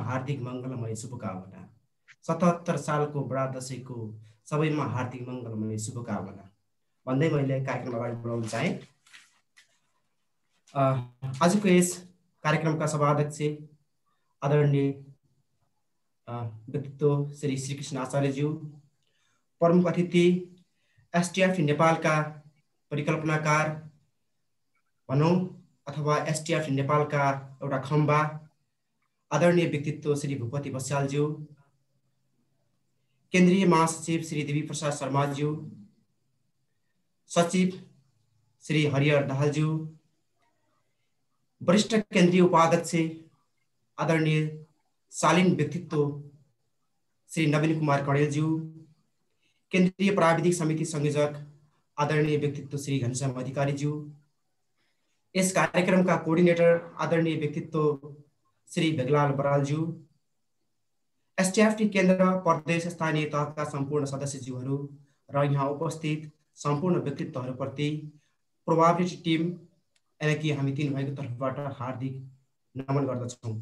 हार्दिक मङ्गलमय शुभकामना। 77 सालको बडा दशैंको सबैमा हार्दिक मङ्गलमय शुभकामना भन्दै मैले कार्यक्रम अगाडि बढाउन चाहे। आजको यस कार्यक्रमका सभाध्यक्ष आदरणीय व्यक्तित्व श्री श्रीकृष्ण आचार्यज्यू, प्रमुख अतिथि एसटिएफ नेपालका परिकल्पनाकार भनौँ अथवा एसटिएफ नेपालका एउटा खम्बा आदरणीय व्यक्तित्व श्री भूपति बस्यालज्यू, केन्द्रीय महासचिव श्री देवी प्रसाद शर्माज्यू, सचिव श्री हरिहर दाहालज्यू, वरिष्ठ केन्द्रीय उपाध्यक्ष आदरणीय शालीन व्यक्तित्व श्री नवीन कुमार कणेलज्यू, केन्द्रीय प्राविधिक समिति संयोजक आदरणीय व्यक्तित्व श्री घनश्याम अधिकारीज्यू, यस कार्यक्रमका कोअर्डिनेटर आदरणीय व्यक्तित्व श्री भेगलाल बरालज्यू, एसटिएफटी केन्द्र प्रदेश स्थानीय तहका सम्पूर्ण सदस्यज्यूहरू र यहाँ उपस्थित सम्पूर्ण व्यक्तित्वहरूप्रति प्रोभाबिलिटी टिम यानि कि हामी तीन भाइको तर्फबाट हार्दिक नमन गर्दछौँ।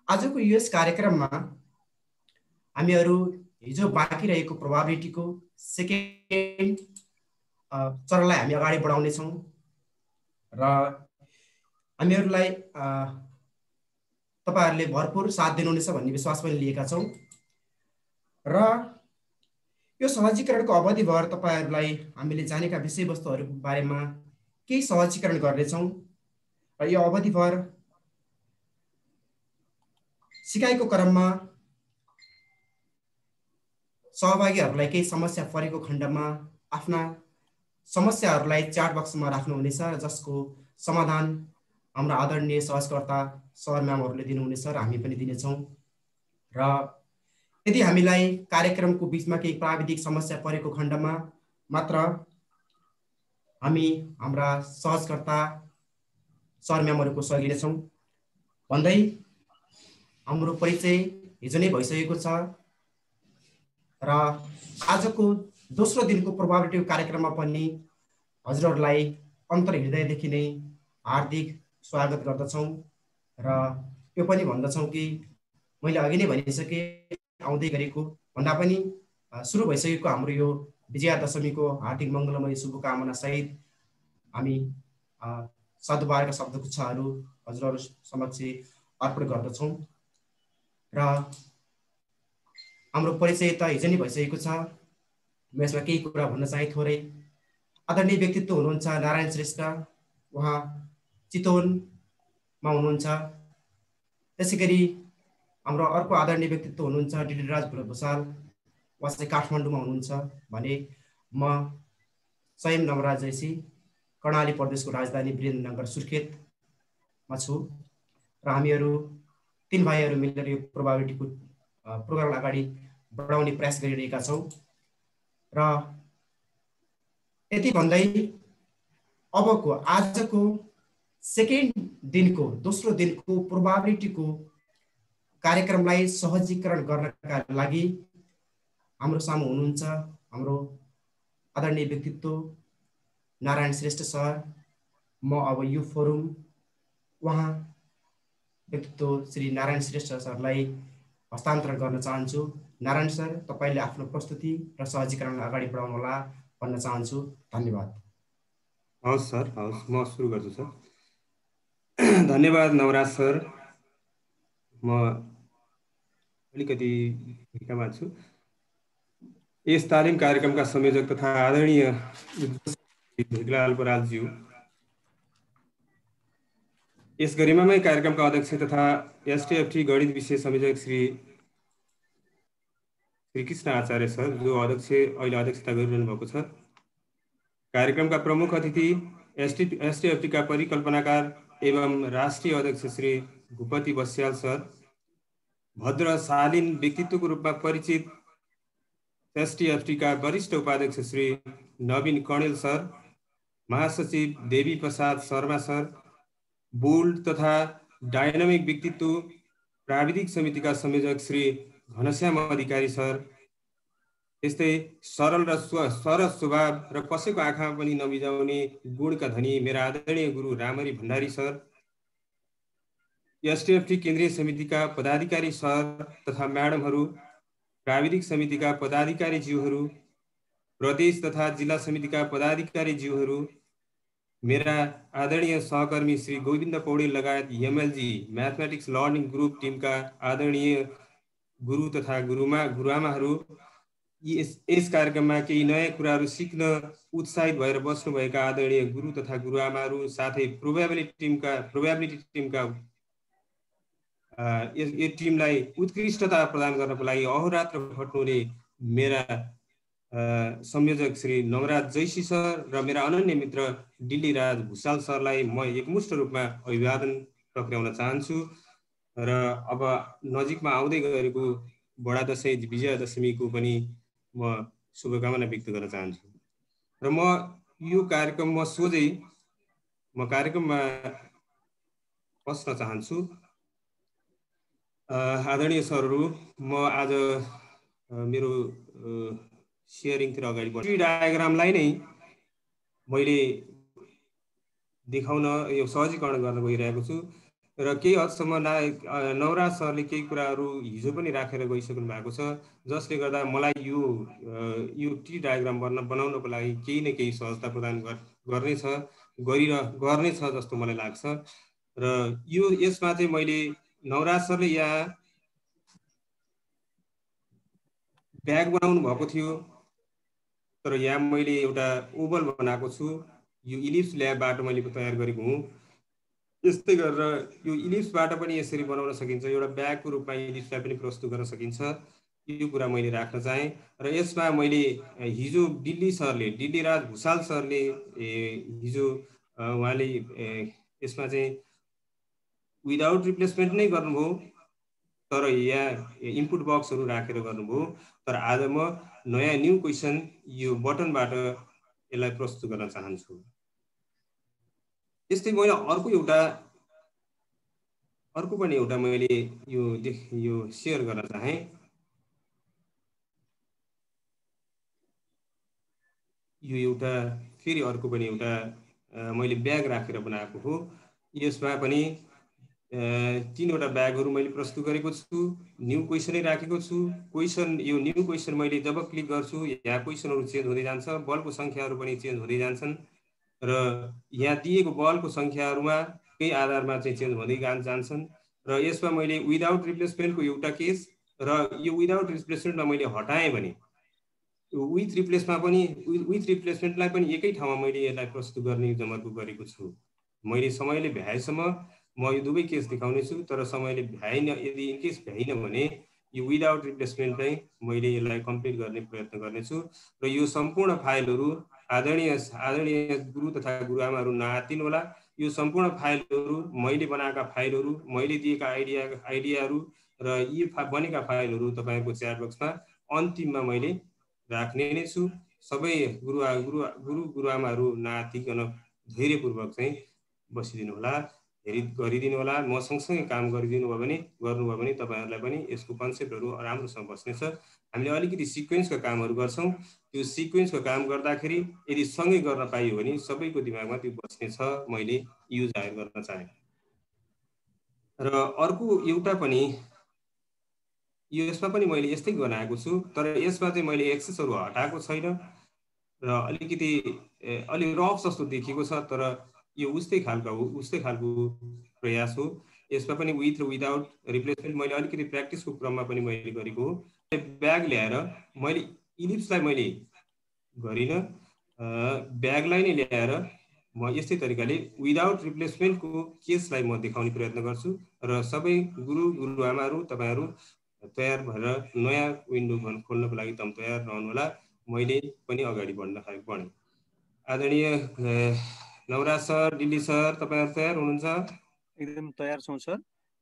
आजको यस कार्यक्रममा हामीहरू हिजो बाँकी रहेको प्रोभाबिलिटीको सेकेन्ड चरणलाई हामी अगाडि बढाउनेछौँ र हामीहरूलाई तपाईहरुले भरपूर साथ दिनुहुनेछ भन्ने विश्वास पनि लिएका छौं र यो सहजीकरणको अवधिभर तपाईहरुलाई हामीले जानेका विषयवस्तुहरु बारेमा केही सहजीकरण गर्नेछौं र यो अवधिभर सिकाइको क्रममा सहभागीहरुलाई केही समस्या परेको खण्डमा आफ्ना समस्याहरुलाई च्याट बक्समा राख्नुहुनेछ र जसको समाधान हाम्रा आदरणीय सहजकर्ता सर म्यामहरुले दिनुहुनेछ र हामी पनि दिनेछौं र यदि हामीलाई कार्यक्रमको बीचमा केही प्राविधिक समस्या परेको खण्डमा मात्र हामी हाम्रा सहजकर्ता सर म्यामहरुको सहयोग लिनेछौं भन्दै हाम्रो परिचय हिजो नै भइसकेको छ र आजको दोस्रो दिनको प्रोभाबिलिटी कार्यक्रममा पनि हजुरहरुलाई अन्तर्हृदयदेखि नै हार्दिक स्वागत गर्दछौं र यो पनि भन्दछौं कि मैले अघि नै भनिसके आउँदै गरेको भन्दा पनि सुरु भइसकेको हाम्रो यो विजयादशमीको हार्दिक मंगलमय शुभकामना सहित हामी सद्भावका शब्दगुच्छाहरू हजुरहरु समक्ष अर्पण गर्दछौं र हाम्रो परिचय त हिजो नै भइसकेको छ। म यसमा केही कुरा भन्न चाहे थोरै। आदरणीय व्यक्तित्व हुनुहुन्छ नारायण श्रेष्ठ, उहाँ चितवनमा हुनुहुन्छ। त्यसैगरी हाम्रो अर्को आदरणीय व्यक्तित्व हुनुहुन्छ डिडिराज भुसाल, उहाँ चाहिँ काठमाडौँमा हुनुहुन्छ भने म स्वयं नवराज जैसी कर्णाली प्रदेशको राजधानी वीरेन्द्रनगर सुर्खेतमा छु र हामीहरू तीन भाइहरू मिलेर यो प्रोभाबिलिटीको प्रोग्राम अगाडि बढाउने प्रयास गरिरहेका छौं र यति भन्दै अबको आजको सेकेन्ड दिनको दोस्रो दिनको प्रोभाबिलिटीको कार्यक्रमलाई सहजीकरण गर्नका लागि हाम्रो सामु हुनुहुन्छ हाम्रो आदरणीय व्यक्तित्व नारायण श्रेष्ठ सर। म अब यो फोरम उहाँ व्यक्तित्व श्री नारायण श्रेष्ठ सरलाई हस्तान्तरण गर्न चाहन्छु। नारायण सर, तपाईले आफ्नो प्रस्तुति र सहजीकरणलाई अगाडि बढाउनु होला भन्न चाहन्छु। धन्यवाद। हवस् सर, हवस्, म सुरु गर्छु सर। धन्यवाद नवराज सर। म अलिकति ढिकामा छु। यस तालिम कार्यक्रमका संयोजक तथा आदरणीय भेगलाल बरालज्यू, यस गरिमामय कार्यक्रमका अध्यक्ष तथा एसटिएफटी गणित विषय संयोजक श्री कृष्ण आचार्य सर, जो अहिले अध्यक्षता गरिरहनु भएको छ। कार्यक्रमका प्रमुख अतिथि एसटिएफटी का परिकल्पनाकार एवं राष्ट्रिय अध्यक्ष श्री भूपति बस्याल सर, भद्र शालीन व्यक्तित्वको रूपमा परिचित एसटिएफटी का वरिष्ठ उपाध्यक्ष श्री नवीन कणेल सर, महासचिव देवी प्रसाद शर्मा सर, बोल्ड तथा डायनामिक व्यक्तित्व प्राविधिक समिति का संयोजक श्री घनश्याम अधिकारी सर, यस्तै सरल र सरस स्वभाव र कसैको आँखामा पनि नबिजाउने गुणका धनी मेरा आदरणीय गुरु रामरी भण्डारी सर, एसटीएफटी केन्द्रीय समितिका पदाधिकारी सर तथा म्याडमहरू, प्राविधिक समितिका पदाधिकारी ज्यूहरू, प्रदेश तथा जिल्ला समितिका पदाधिकारी ज्यूहरू, मेरा आदरणीय सहकर्मी श्री गोविन्द पौडेल लगायत एमएलजी म्याथमेटिक्स लर्निङ ग्रुप टिमका आदरणीय गुरु तथा गुरुआमाहरू, यस कार्यक्रममा केही नयाँ कुराहरू सिक्न उत्साहित भएर बस्नुभएका आदरणीय गुरु तथा गुरुआमाहरू, साथै प्रोबेबिलिटी टिमका यो टिमलाई उत्कृष्टता प्रदान गर्नको लागि अहोरात्र खट्नुहुने मेरा संयोजक श्री नवराज जैसी सर र मेरा अनन्य मित्र डिल्लीराज भुषाल सरलाई म एकमुष्ट रूपमा अभिवादन टक्राउन चाहन्छु। र अब नजिकमा आउँदै गरेको बडा दशैं विजयादशमीको पनि म शुभकामना व्यक्त गर्न चाहन्छु। र म यो कार्यक्रममा सोझै कार्यक्रममा पस्न चाहन्छु। आदरणीय सरहरू, म आज मेरो सेयरिङतिर अगाडि बढ्छु। डायग्रामलाई नै मैले देखाउन यो सहजीकरण गर्न गइरहेको छु र केही हदसम्म नवराज सरले केही कुराहरू हिजो पनि राखेर गइसक्नु भएको छ, जसले गर्दा मलाई यो टी डायग्राम बनाउनको लागि केही न केही सहजता प्रदान गर्नेछ जस्तो मलाई लाग्छ। र यसमा चाहिँ मैले नवराज सरले यहाँ ब्याग बनाउनु भएको थियो, तर यहाँ मैले एउटा ओभल बनाएको छु। यो इलिप्स ल्याबबाट मैले तयार गरेको हुँ। यस्तै गरेर यो इलिप्सबाट पनि यसरी बनाउन सकिन्छ, एउटा ब्यागको रूपमा इलिप्सलाई पनि प्रस्तुत गर्न सकिन्छ। यो कुरा मैले राख्न चाहेँ। र यसमा मैले हिजो डिल्लीराज भुषाल सरले हिजो उहाँले यसमा चाहिँ विदाउट रिप्लेसमेन्ट नै गर्नुभयो, तर यहाँ इनपुट बक्सहरू राखेर गर्नुभयो। तर आज म नयाँ न्यू क्वेसन यो बटनबाट यसलाई प्रस्तुत गर्न चाहन्छु। यस्तै मैले अर्को पनि एउटा मैले यो सेयर गर्न चाहेँ। यो एउटा फेरि अर्को पनि एउटा मैले ब्याग राखेर बनाएको हो। यसमा पनि 3वटा ब्यागहरू मैले प्रस्तुत गरेको छु। न्यू क्वेसनै राखेको छु। यो न्यू क्वेसन मैले जब क्लिक गर्छु यहाँ क्वेसनहरू चेन्ज हुँदै जान्छ, बलको सङ्ख्याहरू पनि चेन्ज हुँदै जान्छन् र यहाँ दिएको बलको सङ्ख्याहरूमा केही आधारमा चाहिँ चेन्ज हुँदै जान्छन्। र यसमा मैले विदाउट रिप्लेसमेन्टको एउटा केस र यो विदाउट रिप्लेसमेन्टमा मैले हटाएँ भने विथ रिप्लेसमेन्टलाई पनि एकै ठाउँमा मैले यसलाई प्रस्तुत गर्ने जमर्को गरेको छु। मैले समयले भ्याएसम्म म यो दुवै केस देखाउने छु, तर समयले भ्याइन, यदि इनकेस भ्याइन भने यो विदाउट रिप्लेसमेन्ट चाहिँ मैले यसलाई कम्प्लिट गर्ने प्रयत्न गर्नेछु। र यो सम्पूर्ण फाइलहरू आदरणीय गुरु तथा गुरुआमाहरू नआत्तिनु होला। यो सम्पूर्ण फाइलहरू मैले बनाएका फाइलहरू, मैले दिएका आइडियाहरू र यी बनेका फाइलहरू तपाईँको च्याट बक्समा अन्तिममा मैले राख्ने नै छु। सबै गुरुआमाहरू नआत्तिकन धैर्यपूर्वक चाहिँ बसिदिनु होला, गरिदिनु होला। म सँगसँगै काम गर्नुभयो भने तपाईँहरूलाई पनि यसको कन्सेप्टहरू राम्रोसँग बस्नेछ। हामीले अलिकति सिक्वेन्सका कामहरू गर्छौँ। त्यो सिक्वेन्सको काम गर्दाखेरि यदि सँगै गर्न पाइयो भने सबैको दिमागमा त्यो बस्नेछ। मैले यो जाहेर गर्न चाहेँ। र अर्को एउटा पनि यसमा पनि मैले यस्तै बनाएको छु, तर यसमा चाहिँ मैले एक्सेसहरू हटाएको छैन र अलि रफ जस्तो देखिएको छ, तर यो उस्तै खालको प्रयास हो। यसमा पनि विथ र विदाउट रिप्लेसमेन्ट मैले अलिकति प्र्याक्टिसको क्रममा पनि मैले गरेको हो। ब्याग ल्याएर मैले इलिप्सलाई मैले गरिनँ, ब्यागलाई नै ल्याएर म यस्तै तरिकाले विदाउट रिप्लेसमेन्टको केसलाई म देखाउने प्रयत्न गर्छु। र सबै गुरुआमाहरू तपाईँहरू तयार भएर नयाँ विन्डो खोल्नको लागि तयार रहनुहोला। मैले पनि अगाडि बढेँ। आदरणीय नवराज सर, डिल्ली सर, तपाईँहरू तयार हुनुहुन्छ? एकदम तयार छौँ सर।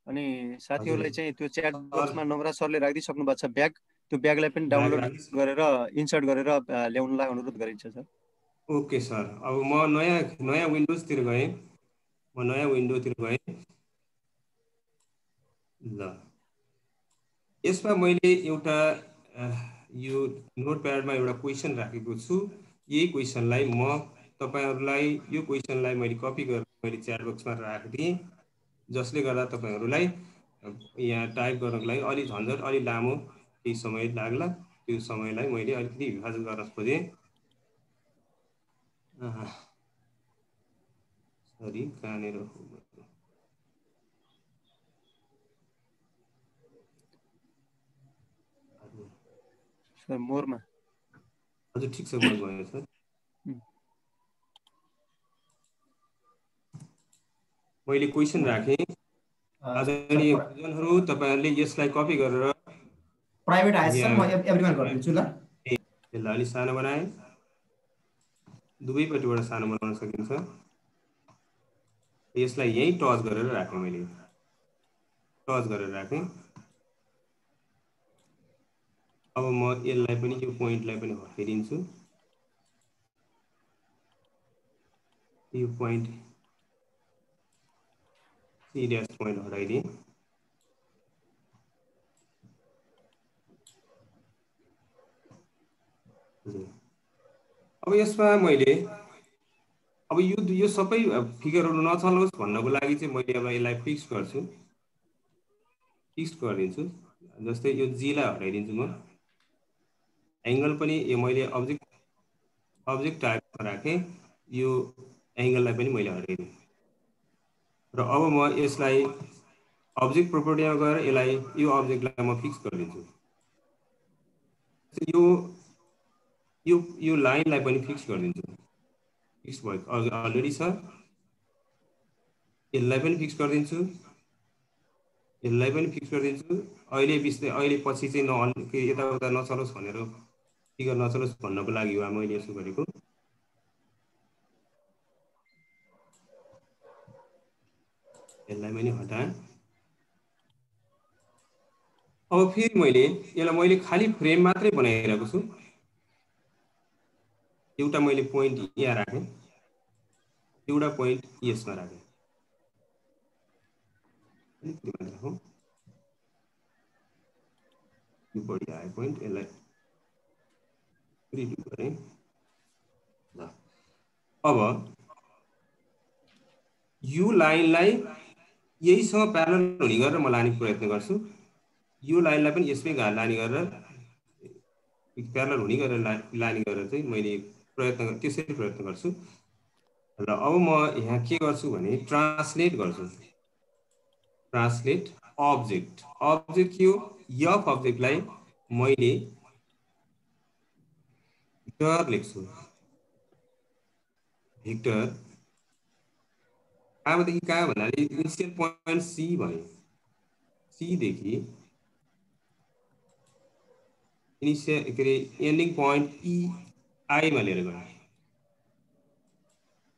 अनि साथीहरूलाई चाहिँ त्यो च्याट बक्समा नवराज सरले राखिदिइसक्नु भएको छ ब्याग, त्यो ब्यागलाई पनि डाउनलोड गरेर इन्सर्ट गरेर ल्याउनलाई अनुरोध गरिन्छ सर। Okay sir. अब म नयाँ विन्डोजतिर गएँ। ल, यसमा मैले एउटा यो नोटप्याडमा एउटा क्वेसन राखेको छु। यही क्वेसनलाई म तपाईँहरूलाई यो क्वेसनलाई मैले कपी गरेर मैले च्याट बक्समा राखिदिएँ। जसले गर्दा तपाईहरुलाई यहाँ टाइप गर्नको लागि अलि झन्झट अलि लामो केही समय लाग्ला। त्यो समयलाई मैले अलिकति विभाजन गर्न खोजेँ। सरी कहाँनिर सर मोरमा हजुर ठिक छ मोर भयो सर। मैले क्वेशन राखेँ। आदरणीय गुरुजनहरू तपाईहरुले यसलाई कपी गरेर प्राइभेट आएछ सर, म एभ्रीवन गरिदिन्छु ल। यसलाई अलि सानो बनाएँ। दुवैपट्टिबाट सानो बनाउन सकिन्छ। यसलाई यही टच गरेर राखेँ मैले। टच गरेर राखेँ। अब म यसलाई पनि यो पोइन्टलाई पनि हटाइदिन्छु। यो पोइन्ट सी ड्यास पोइन्ट हटाइदिएँ। अब यसमा मैले अब यो सबै फिगरहरु नचलोस् भन्नको लागि चाहिँ मैले अब यसलाई फिक्स गर्छु। फिक्स गरिदिन्छु। जस्तै यो जी लाई हटाइदिन्छु म। एंगल पनि यो मैले अब्जेक्ट टाइपमा राखेँ। यो एंगललाई पनि मैले हटाइदिएँ। र अब म यसलाई अब्जेक्ट प्रोपर्टीमा गएर यसलाई यो अब्जेक्टलाई म फिक्स गरिदिन्छु। यो लाइनलाई पनि फिक्स गरिदिन्छु। फिक्स भयो अलरेडी छ। यसलाई पनि फिक्स गरिदिन्छु। यसलाई पनि फिक्स गरिदिन्छु। अहिले पछि चाहिँ यताउता नचलोस् भनेर फिगर नचलोस् भन्नको लागि हो मैले यसो गरेको। यसलाई पनि हटाएँ। अब फेरि मैले खाली फ्रेम मात्रै बनाइरहेको छु। एउटा मैले पोइन्ट यहाँ राखेँ। एउटा पोइन्ट यसमा राखेँ। यो बढी आयो पोइन्ट। यसलाई रिड्यु गरेँ। ल अब यो लाइनलाई यहीसँग प्यारलल हुने गरेर म लाने प्रयत्न गर्छु। यो लाइनलाई पनि यसमै लाने गरेर प्यारलल हुने गरेर लाने गरेर चाहिँ मैले त्यसरी प्रयत्न गर्छु। र अब म यहाँ के गर्छु भने ट्रान्सलेट गर्छु। Translate object. अब्जेक्ट के हो? एफ अब्जेक्टलाई मैले भेक्टर लेख्छु। भेक्टर कहाँदेखि कहाँ भन्नाले इनिसियल पोइन्ट सी भयो। सी देखि इनिसियल के अरे एन्डिङ पोइन्ट ई आईमा लिएर गएँ।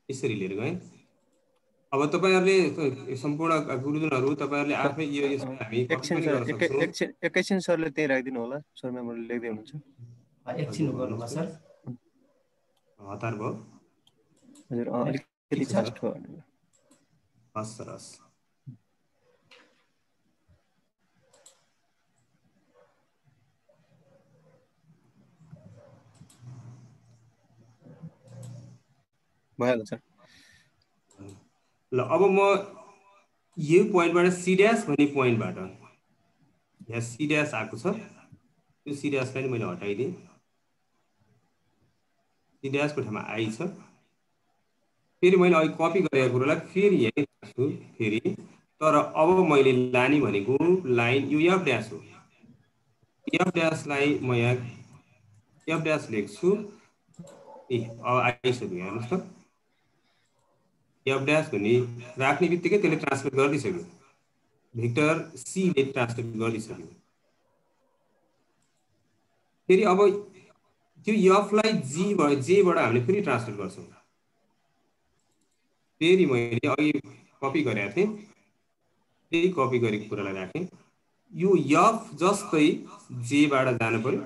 यसरी लिएर गएँ। अब तपाईहरुले सम्पूर्ण गुरुजनहरू तपाईहरुले आफै यो हामी कपी पनि गर्न सक्छौं। एकैछिन सरले त्यही राखिदिनु होला। सर मेमोरी लेख्दै हुनुहुन्छ। एकछिन गर्नुहोला सर। हतार भयो। हजुर अलिकति फास्ट भयो। हस् सर हस्। भइहाल्छ सर। ल अब म यो पोइन्टबाट सी ड्यास भन्ने पोइन्टबाट यहाँ सी ड्यास आएको छ। यो सी ड्यासलाई मैले हटाइदिएँ। सी ड्यासको ठाउँमा आई छ। फेरि मैले अहिले कपी गरेको कुरोलाई फेरि यही राख्छु फेरि। तर अब मैले लाने भनेको लाइन यो एफ ड्यास हो। एफ ड्यासलाई म यहाँ एफ ड्यास लेख्छु। अब आइसक्यो हेर्नुहोस् त। एफ ड्यास भन्ने राख्ने बित्तिकै त्यसले ट्रान्सलेट गरिदिसक्यो। भेक्टर सी ले ट्रान्सलेट गरिदिसक्यो। फेरि अब त्यो एफलाई जेबाट हामीले फेरि ट्रान्सलेट गर्छौँ। फेरि मैले अघि कपी गरेको थिएँ। त्यही कपी गरेको कुरालाई राखेँ। यो एफ जस्तै जेबाट जानु पर्यो।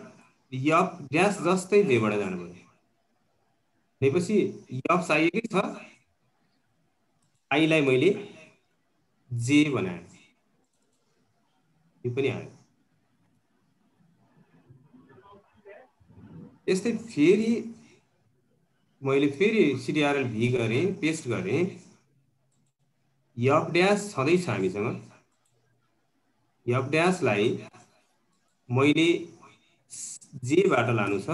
एफ ड्यास जस्तै जेबाट जानु पर्यो। त्यसपछि एफ चाहिएकै छ। आईलाई मैले जे बनाएँ। यो पनि आयो। यस्तै फेरि मैले फेरि सिटिआरएल भी गरेँ, पेस्ट गरेँ। एफ ड्यास छँदैछ हामीसँग। एफ ड्यासलाई मैले जेबाट लानु छ,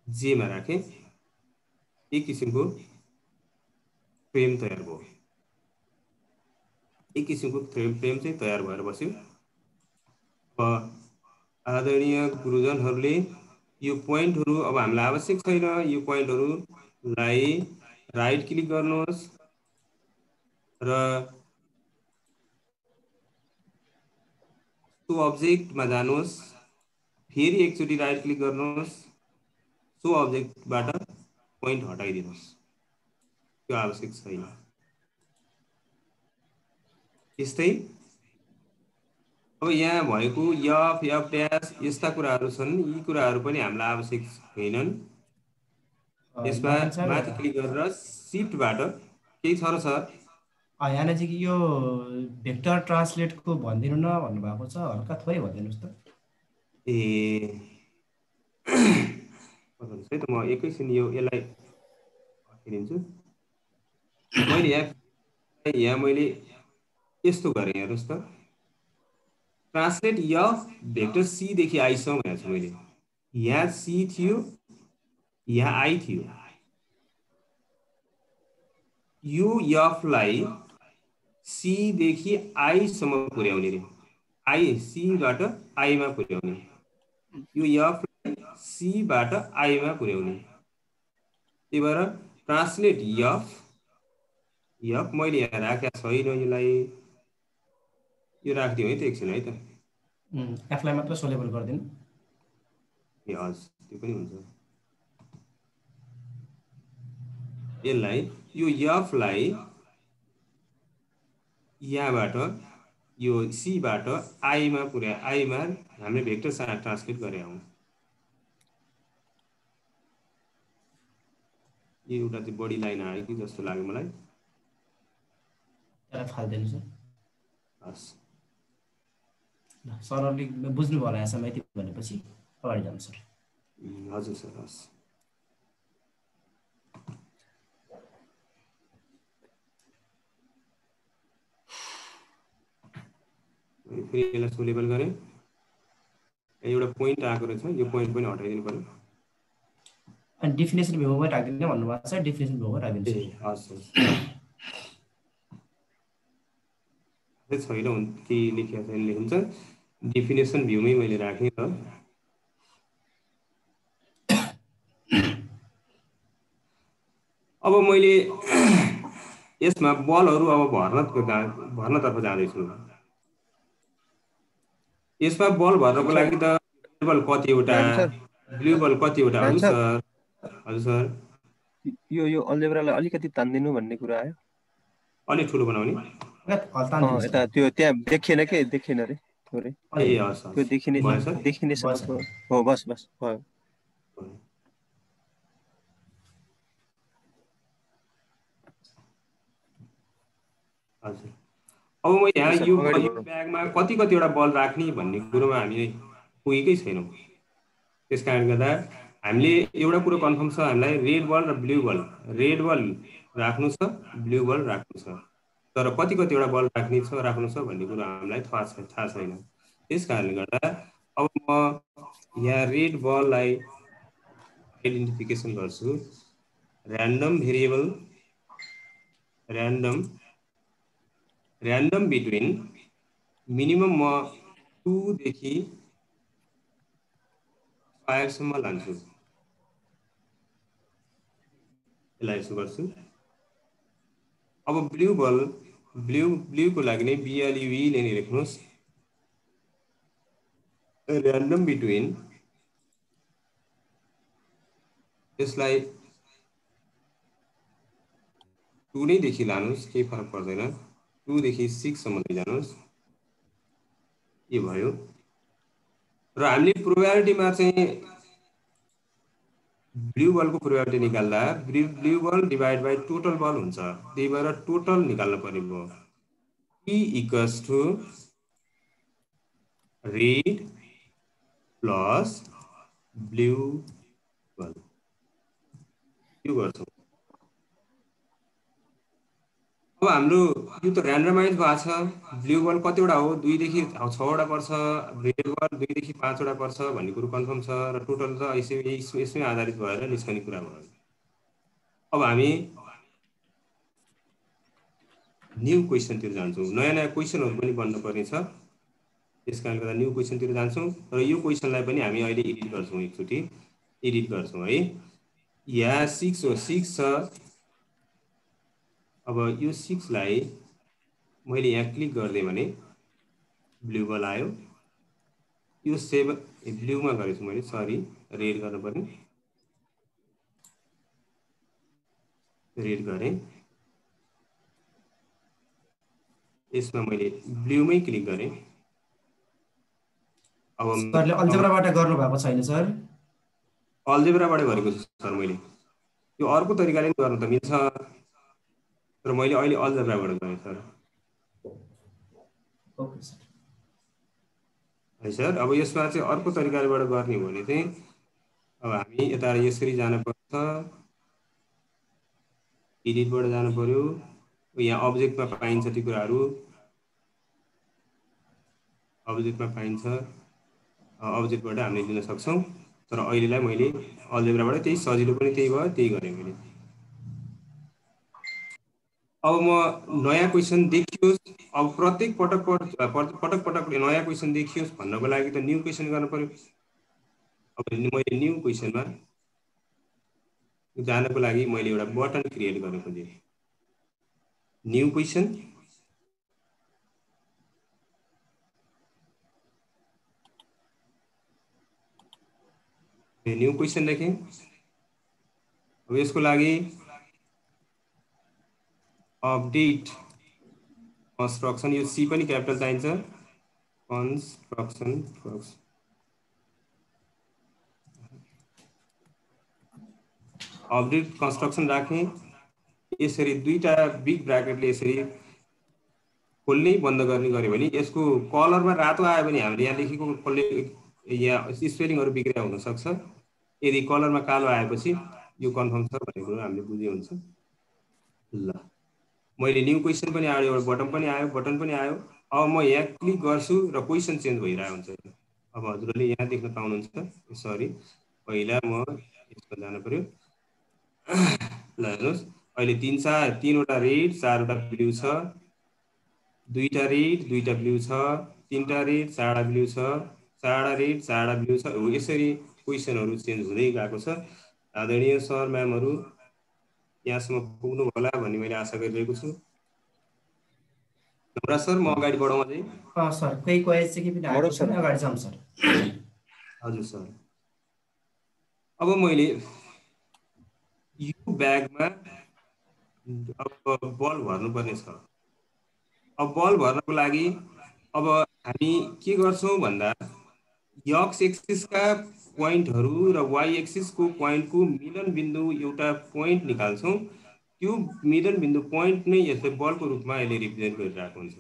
जेमा राखेँ, एक किसिमको फ्रेम तयार भयो। एक किसिमको फ्रेम चाहिँ तयार भएर बस्यो। आदरणीय गुरुजनहरूले यो पोइन्टहरू अब हामीलाई आवश्यक छैन। यो पोइन्टहरूलाई राइट क्लिक गर्नुहोस् र सो अब्जेक्टमा जानुहोस्, फेरि एकचोटि राइट क्लिक गर्नुहोस्, सो अब्जेक्टबाट पोइन्ट हटाइदिनुहोस्। त्यो आवश्यक छैन। त्यस्तै अब यहाँ भएको एफ एफ ड्यास यस्ता कुराहरू छन्। यी कुराहरू पनि हामीलाई आवश्यक छैनन्। यसमा नारायण सर, माथि क्लिक गरेर सिफ्टबाट केही छ र सर? यहाँ चाहिँ यो भेक्टर ट्रान्सलेटको भनिदिनु न भन्नुभएको छ, हल्का थोरै भनिदिनुहोस् त। ए भन्नुहोस् है त, म एकैछिन यसलाई हटाइदिन्छु। मैले यहाँ मैले यस्तो गरेँ, हेर्नुहोस् त, ट्रान्सलेट एफ भेक्टर सी देखि आईसम्म भनेको छु मैले। यहाँ सी थियो, यहाँ आई थियो। यो एफलाई सी देखि आईसम्म पुर्याउने रे, आई सीबाट आईमा पुर्याउने। यो एफलाई सीबाट आईमा पुर्याउने। त्यही भएर ट्रान्सलेट एफ मैले यहाँ राखेको छैन। यसलाई यो राखिदिउँ है त, एकछिन है त। एफलाई मात्र सोलेबल गरिदिनु। ए हजुर, त्यो पनि हुन्छ। यसलाई यो एफलाई यहाँबाट यो सीबाट आईमा आईमा हामीले भेक्टर ट्रान्सलेट गरे हौँ। यो एउटा चाहिँ बढी लाइन आयो कि जस्तो लाग्यो मलाई। त्यसलाई फाल्दिनु सर। हस्, सरहरूले बुझ्नु भयो होला यहाँसम्म यति भनेपछि अगाडि जानु सर। हजुर सर, हस्। फेरि यसलाई सोलेबल गरेँ। एउटा पोइन्ट आएको रहेछ, यो पोइन्ट पनि हटाइदिनु पर्यो। अनि डेफिनेसन भ्यूमा राखिदिनु भन्नुभएको छ, डेफिनेसन भ्यूमा राखिदिनु सर। हस् हस्, छैन के लेखेको छैन लेखिन्छ। डेफिनेसन भ्यूमै मैले राखेँ त। अब मैले यसमा बलहरू अब भर्नतर्फ जाँदैछु। यसमा बल भर्नको लागि त बल कतिवटा, ब्लू बल कतिवटा? हजुर सर। हजुर सर, यो अल्जेब्रालाई अलिकति तान्दिनु भन्ने कुरा आयो। अलिक ठुलो बनाउने? यता त्यो त्यहाँ देखिएन के, देखिएन रे थोरै। ए हस्, त्यो देखिनेसम्मको हो। बस बस भयो। हजुर, अब म यहाँ यो ब्यागमा कतिवटा बल राख्ने भन्ने कुरोमा हामी पुगेकै छैनौँ। त्यस कारणले गर्दा हामीले एउटा कुरो कन्फर्म छ, हामीलाई रेड बल र ब्लू बल, रेड बल राख्नु छ, ब्लू बल राख्नु छ। तर कतिवटा बल राख्नु छ भन्ने कुरो हामीलाई थाहा छैन। त्यस कारणले गर्दा अब म यहाँ रेड बललाई आइडेन्टिफिकेसन गर्छु। Random variable, random between minimum म 2 देखि 5 सम्म लान्छु। यसलाई यसो गर्छु। अब ब्लू बल, ब्लूको लागि नै BLUE ले लेख्नुहोस्। ऱ्यान्डम बिट्विन, यसलाई 2 नै देखि लानुहोस्, केही फरक पर्दैन। 2 देखि 6 सम्म लैजानुहोस्। यो भयो। र हामीले प्रोबेबिलिटीमा चाहिँ ब्लू बलको प्रोबेबिलिटी निकाल्दा blue ball divide by total ball हुन्छ। त्यही भएर टोटल निकाल्नु पर्ने भयो। P equals to red plus blue ball. यो गर्छौँ। अब हाम्रो यो त र्यान्डमाइज भएको छ। ब्लू बल कतिवटा हो, 2 देखि 6वटा पर्छ, रेड बल 2 देखि 5वटा पर्छ भन्ने कुरो कन्फर्म छ र टोटल त यसमै आधारित भएर निस्कने कुरा भयो। अब हामी न्यू क्वेसनतिर जान्छौँ। नयाँ नयाँ क्वेसनहरू पनि बन्न पर्ने छ, त्यस कारणले गर्दा न्यू क्वेसनतिर जान्छौँ र यो क्वेसनलाई पनि हामी अहिले एडिट गर्छौँ, एकचोटि एडिट गर्छौँ है। यहाँ 6 हो, 6 छ। अब यो 6 लाई मैले यहाँ क्लिक गर्दै भने ब्लू बल आयो। यो 7 ब्लूमा गरेछु मैले, सरी रेड गर्नु पर्ने, रेड गरेँ। यसमा मैले ब्लूमै क्लिक गरेँ। अब सरले अल्जेब्राबाट गर्नु भएको छैन सर? अल्जेब्राबाट गरेको छु सर मैले। यो अर्को तरिकाले पनि गर्न त मिल्छ, तर मैले अहिले अल्जेब्राबाट गरेँ सर। Okay sir. है सर, अब यसमा चाहिँ अर्को तरिकाबाट गर्ने हो भने चाहिँ अब हामी यता यसरी जानुपर्छ, एडिटबाट जानु पर्यो। यहाँ अब्जेक्टमा पाइन्छ ती कुराहरू, अब्जेक्टमा पाइन्छ, अब्जेक्टबाट हामीले लिन सक्छौँ। तर अहिलेलाई मैले अल्जेब्राबाट त्यही सजिलो पनि त्यही भयो, त्यही गरेँ मैले। अब म नयाँ क्वेसन देखियोस्, अब प्रत्येक पटक नयाँ क्वेसन देखियोस् भन्नको लागि त न्यू क्वेसन गर्नु पर्यो। अब मैले न्यू क्वेसनमा जानको लागि मैले एउटा बटन क्रिएट गर्न खोजेँ, न्यू क्वेसन। न्यू क्वेसन लेखेँ। अब यसको लागि अपडेट कन्स्ट्रक्सन, यो सी पनि क्यापिटल चाहिन्छ, कन्स्ट्रक्सन अपडेट कन्स्ट्रक्सन राखेँ। यसरी दुईटा बिग ब्राकेटले यसरी खोल्ने बन्द गर्ने गऱ्यो भने यसको कलरमा रातो आयो भने हामीले यहाँ लेखेको कसले यहाँ स्पेलिङहरू बिग्रिया हुनसक्छ। यदि कलरमा कालो आएपछि यो कन्फर्म छ भन्ने कुरो हामीले बुझे हुन्छ। ल, मैले न्यू क्वेसन पनि आयो, एउटा बटन पनि आयो। अब म यहाँ क्लिक गर्छु र क्वेसन चेन्ज भइरहेको हुन्छ। अब हजुरहरूले यहाँ देख्न पाउनुहुन्छ। सरी, पहिला म यसमा जानु पर्यो। ल हेर्नुहोस्, अहिले 3वटा रेड 4वटा ब्लू छ, 2टा रेड 2टा ब्लू छ, 3टा रेड 4टा ब्लू छ, 4टा रेड 4टा ब्लू छ। यसरी क्वेसनहरू चेन्ज हुँदै गएको छ। आदरणीय सर म्यामहरू यहाँसम्म पुग्नु होला भन्ने मैले आशा गरिरहेको छु। नम्रा सर, म अगाडि बढाउँ अझै? सर कोही क्वेसन चाहिँ पनि आएको छैन, अगाडि जाऊँ सर। हजुर सर। अब मैले यो ब्यागमा अब बल भर्नुपर्ने छ। अब बल भर्नको लागि अब हामी के गर्छौँ भन्दा एक्स एक्सिसका पोइन्टहरू र वाइ एक्सिसको पोइन्टको मिलन बिन्दु एउटा पोइन्ट निकाल्छौँ। त्यो मिलन बिन्दु पोइन्ट नै यसले बलको रूपमा यसले रिप्रेजेन्ट गरिरहेको हुन्छ।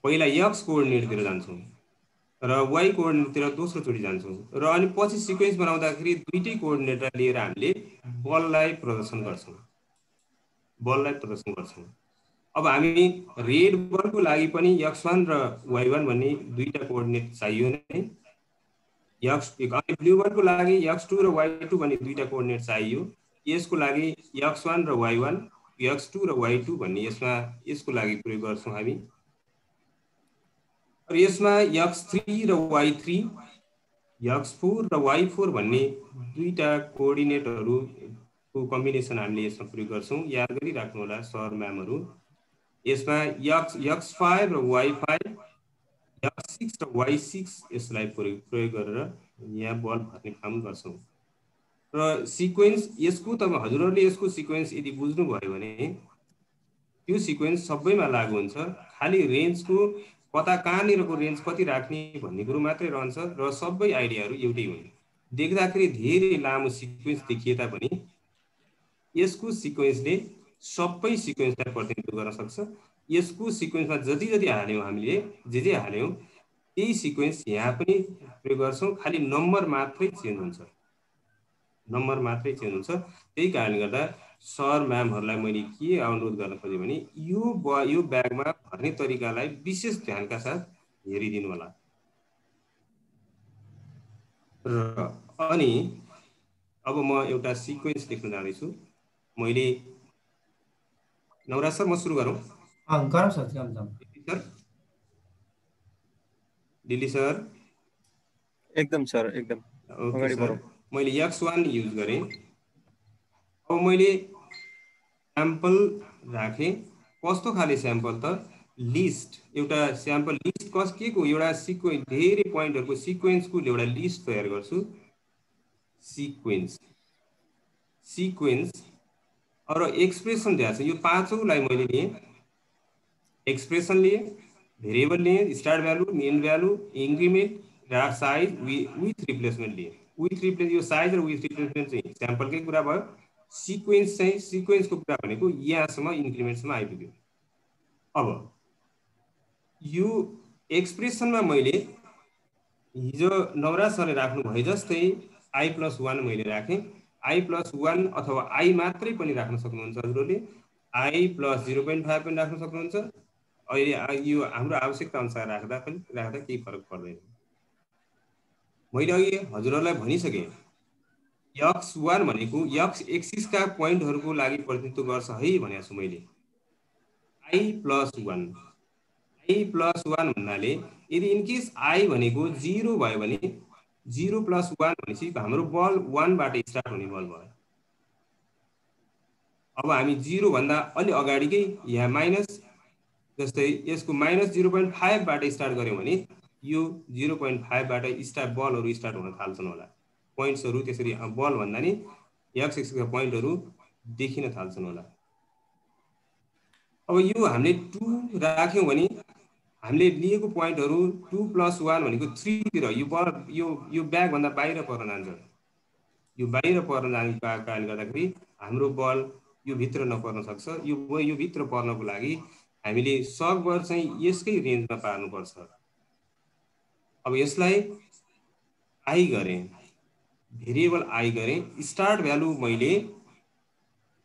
पहिला एक्स कोअर्डिनेटतिर जान्छौँ र वाइ कोअर्डिनेटतिर दोस्रोचोटि जान्छौँ र अनि पछि सिक्वेन्स बनाउँदाखेरि दुईटै कोअर्डिनेटलाई लिएर हामीले बललाई प्रदर्शन गर्छौँ। अब हामी रेड बलको लागि पनि x1 र y1 भन्ने दुईटा कोअर्डिनेट चाहियो नै। ब्लू बलको लागि x2 र y2 भन्ने दुईटा कोअर्डिनेट चाहियो। यसको लागि x1 र y1, x2 र y2 भन्ने यसको लागि प्रयोग गर्छौँ हामी। र यसमा x3 र y3, x4 र y4 भन्ने दुईटा कोअर्डिनेटहरूको कम्बिनेसन हामीले यसमा प्रयोग गर्छौँ। याद गरिराख्नु होला सर म्यामहरू। यसमा x5 र y5, x6 र y6 यसलाई प्रयोग गरेर यहाँ बल भर्ने काम गर्छौँ। र सिक्वेन्स यसको त हजुरहरूले यसको सिक्वेन्स यदि बुझ्नुभयो भने त्यो सिक्वेन्स सबैमा लागु हुन्छ। खालि रेन्जको कहाँनिरको रेन्ज कति राख्ने भन्ने कुरो मात्रै रहन्छ र सबै आइडियाहरू एउटै हुन्। देख्दाखेरि धेरै लामो सिक्वेन्स देखिए तापनि यसको सिक्वेन्सले सबै सिक्वेन्सलाई प्रतिनिधित्व गर्न सक्छ। यसको सिक्वेन्समा जति हाल्यौँ हामीले जे हाल्यौँ त्यही सिक्वेन्स यहाँ पनि प्रयोग गर्छौँ, खालि नम्बर मात्रै चेन्ज हुन्छ। त्यही कारणले गर्दा सर म्यामहरूलाई मैले के अनुरोध गर्न खोजेँ भने यो ब्यागमा भर्ने तरिकालाई विशेष ध्यानका साथ हेरिदिनु होला। र अनि अब म एउटा सिक्वेन्स लेख्न जाँदैछु। मैले नवराज सर म सुरु गरौँ? गरौँ सर, गरौँ। दिल्ली सर एकदम सर, एकदम ओके सर। मैले x1 युज गरेँ। अब मैले स्याम्पल राखेँ। कस्तो खाले स्याम्पल त? लिस्ट, एउटा स्याम्पल लिस्ट के को एउटा सिक्वेन्स, धेरै पोइन्टहरूको सिक्वेन्सको एउटा लिस्ट तयार गर्छु। सिक्वेन्स र एक्सप्रेसन दिएको छ। यो पाँचौँलाई मैले लिएँ, एक्सप्रेसन लिएँ, भेरिएबल लिएँ, start value, main value, increment र साइज विथ रिप्लेसमेन्ट लिएँ। यो साइज र विथ रिप्लेसमेन्ट चाहिँ स्याम्पलकै कुरा भयो। सिक्वेन्सको कुरा भनेको यहाँसम्म इन्क्रिमेन्टसम्म आइपुग्यो। अब यो एक्सप्रेसनमा मैले हिजो नवराज सरले राख्नु भए जस्तै i+1 मैले राखेँ। i+1 अथवा i मात्रै पनि राख्न सक्नुहुन्छ हजुरहरूले। i+0.5 पनि राख्न सक्नुहुन्छ। अहिले यो हाम्रो आवश्यकता अनुसार राख्दा केही फरक पर्दैन। मैले अघि हजुरहरूलाई भनिसकेँ, x1 भनेको x एक्सिसका पोइन्टहरूको लागि प्रतिनिधित्व गर्छ है भनेको छु मैले। i+1 भन्नाले यदि इनकेस i भनेको 0 भयो भने 0+1 भनेपछि हाम्रो बल 1 बाट स्टार्ट हुने बल भयो। अब हामी 0 भन्दा अलि अगाडिकै यहाँ माइनस, जस्तै यसको -0.5 बाट स्टार्ट गर्यौं भने यो 0.5 बाट बलहरू स्टार्ट हुन थाल्छन् होला। पोइन्ट्सहरू त्यसरी बल भन्दा नि x एक्सिसका पोइन्टहरू देखिन थाल्छन् होला। अब यो हामीले 2 राख्यौं भने हामीले लिएको पोइन्टहरू 2+1 भनेको 3 तिर यो ब्याग भन्दा बाहिर पर्न जान्छ। यो बाहिर पर्न जाने कारणले गर्दाखेरि हाम्रो बल यो भित्र नपर्न सक्छ। यो भित्र पर्नको लागि हामीले सकभर चाहिँ यसकै रेन्जमा पार्नुपर्छ। अब यसलाई i गरेँ, भेरिएबल i गरेँ। स्टार्ट भ्यालु मैले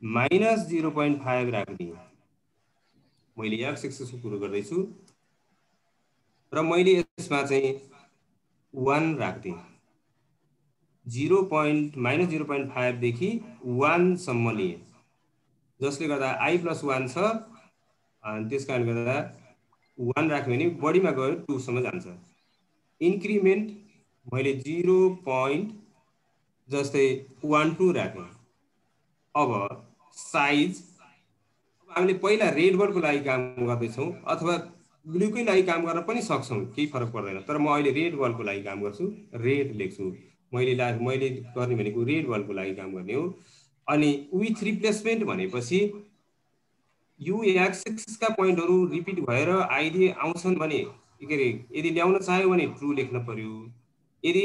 -0.5 राख्दिएँ। मैले x एक्सिसको कुरो गर्दैछु र मैले यसमा चाहिँ 1 राख्दिएँ। -0.5 देखि 1 सम्म लिएँ, जसले गर्दा i+1 छ। त्यस कारणले गर्दा 1 राख्यो भने बढीमा गयो 2 सम्म जान्छ। इन्क्रिमेन्ट मैले 0.12 राखेँ। अब साइज, हामीले पहिला रेड बलको लागि काम गर्दैछौँ अथवा ब्लूकै लागि काम गर्न पनि सक्छौँ, केही फरक पर्दैन। तर म अहिले रेड बलको लागि काम गर्छु, रेड लेख्छु। मैले गर्ने भनेको रेड बलको लागि काम गर्ने हो। अनि विथ रिप्लेसमेन्ट भनेपछि यो एक्स एक्सिसका पोइन्टहरू रिपिट भएर आइडी आउँछन् भने के अरे, यदि ल्याउन चाह्यो भने ट्रु लेख्न पर्यो। यदि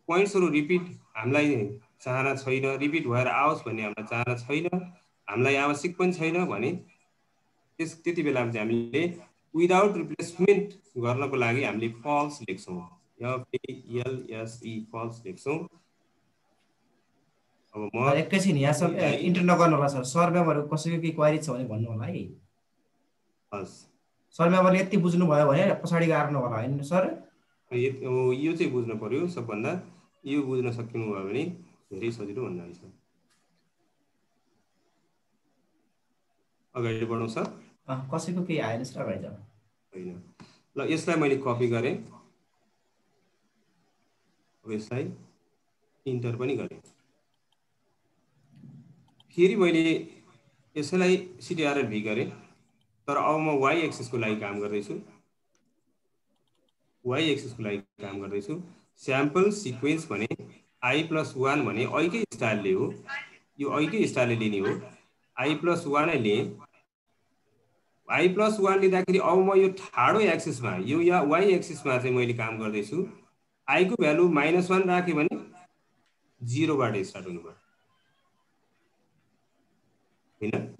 पोइन्ट्सहरू रिपिट हामीलाई चाहना छैन, रिपिट भएर आओस् भन्ने हामीलाई चाहना छैन, हामीलाई आवश्यक पनि छैन भने त्यति बेला चाहिँ हामीले विदाउट रिप्लेसमेन्ट गर्नको लागि हामीले फल्स लेख्छौँ। FALSE फल्स लेख्छौँ। अब म एकैछिन यहाँसम्म इन्टर नगर्नु होला सर। सर म्यामहरु कसैको केही क्वेरी छ भने भन्नु होला है। हस् सर म्यामहरुले यति बुझ्नु भयो भने पछाडी गार्नु होला हैन सर? यो चाहिँ बुझ्नु पर्यो सबभन्दा। यो बुझ्न सकिनु भयो भने धेरै सजिलो हुन जान्छ। अगाडि बढौँ सर। कसैको केही आएन सर, अगाडि जाऊ। हैन ल, यसलाई मैले कपी गरेँ। अब यसलाई इन्टर पनि गरेँ। फेरि मैले यसलाई CTRL-V गरेँ। तर अब म y एक्सिसको लागि काम गर्दैछु। y एक्सिसको लागि काम गर्दैछु। स्याम्पल सिक्वेन्स भने i+1 भने अहिकै स्टाइलले हो, यो अहिकै स्टाइलले लिने हो। i+1 लिएँ। i+1 लिँदाखेरि अब म यो ठाडो एक्सिसमा, यो y एक्सिसमा चाहिँ मैले काम गर्दैछु। i को भ्यालु -1 राखेँ भने 0 बाट स्टार्ट हुनु भयो हैन?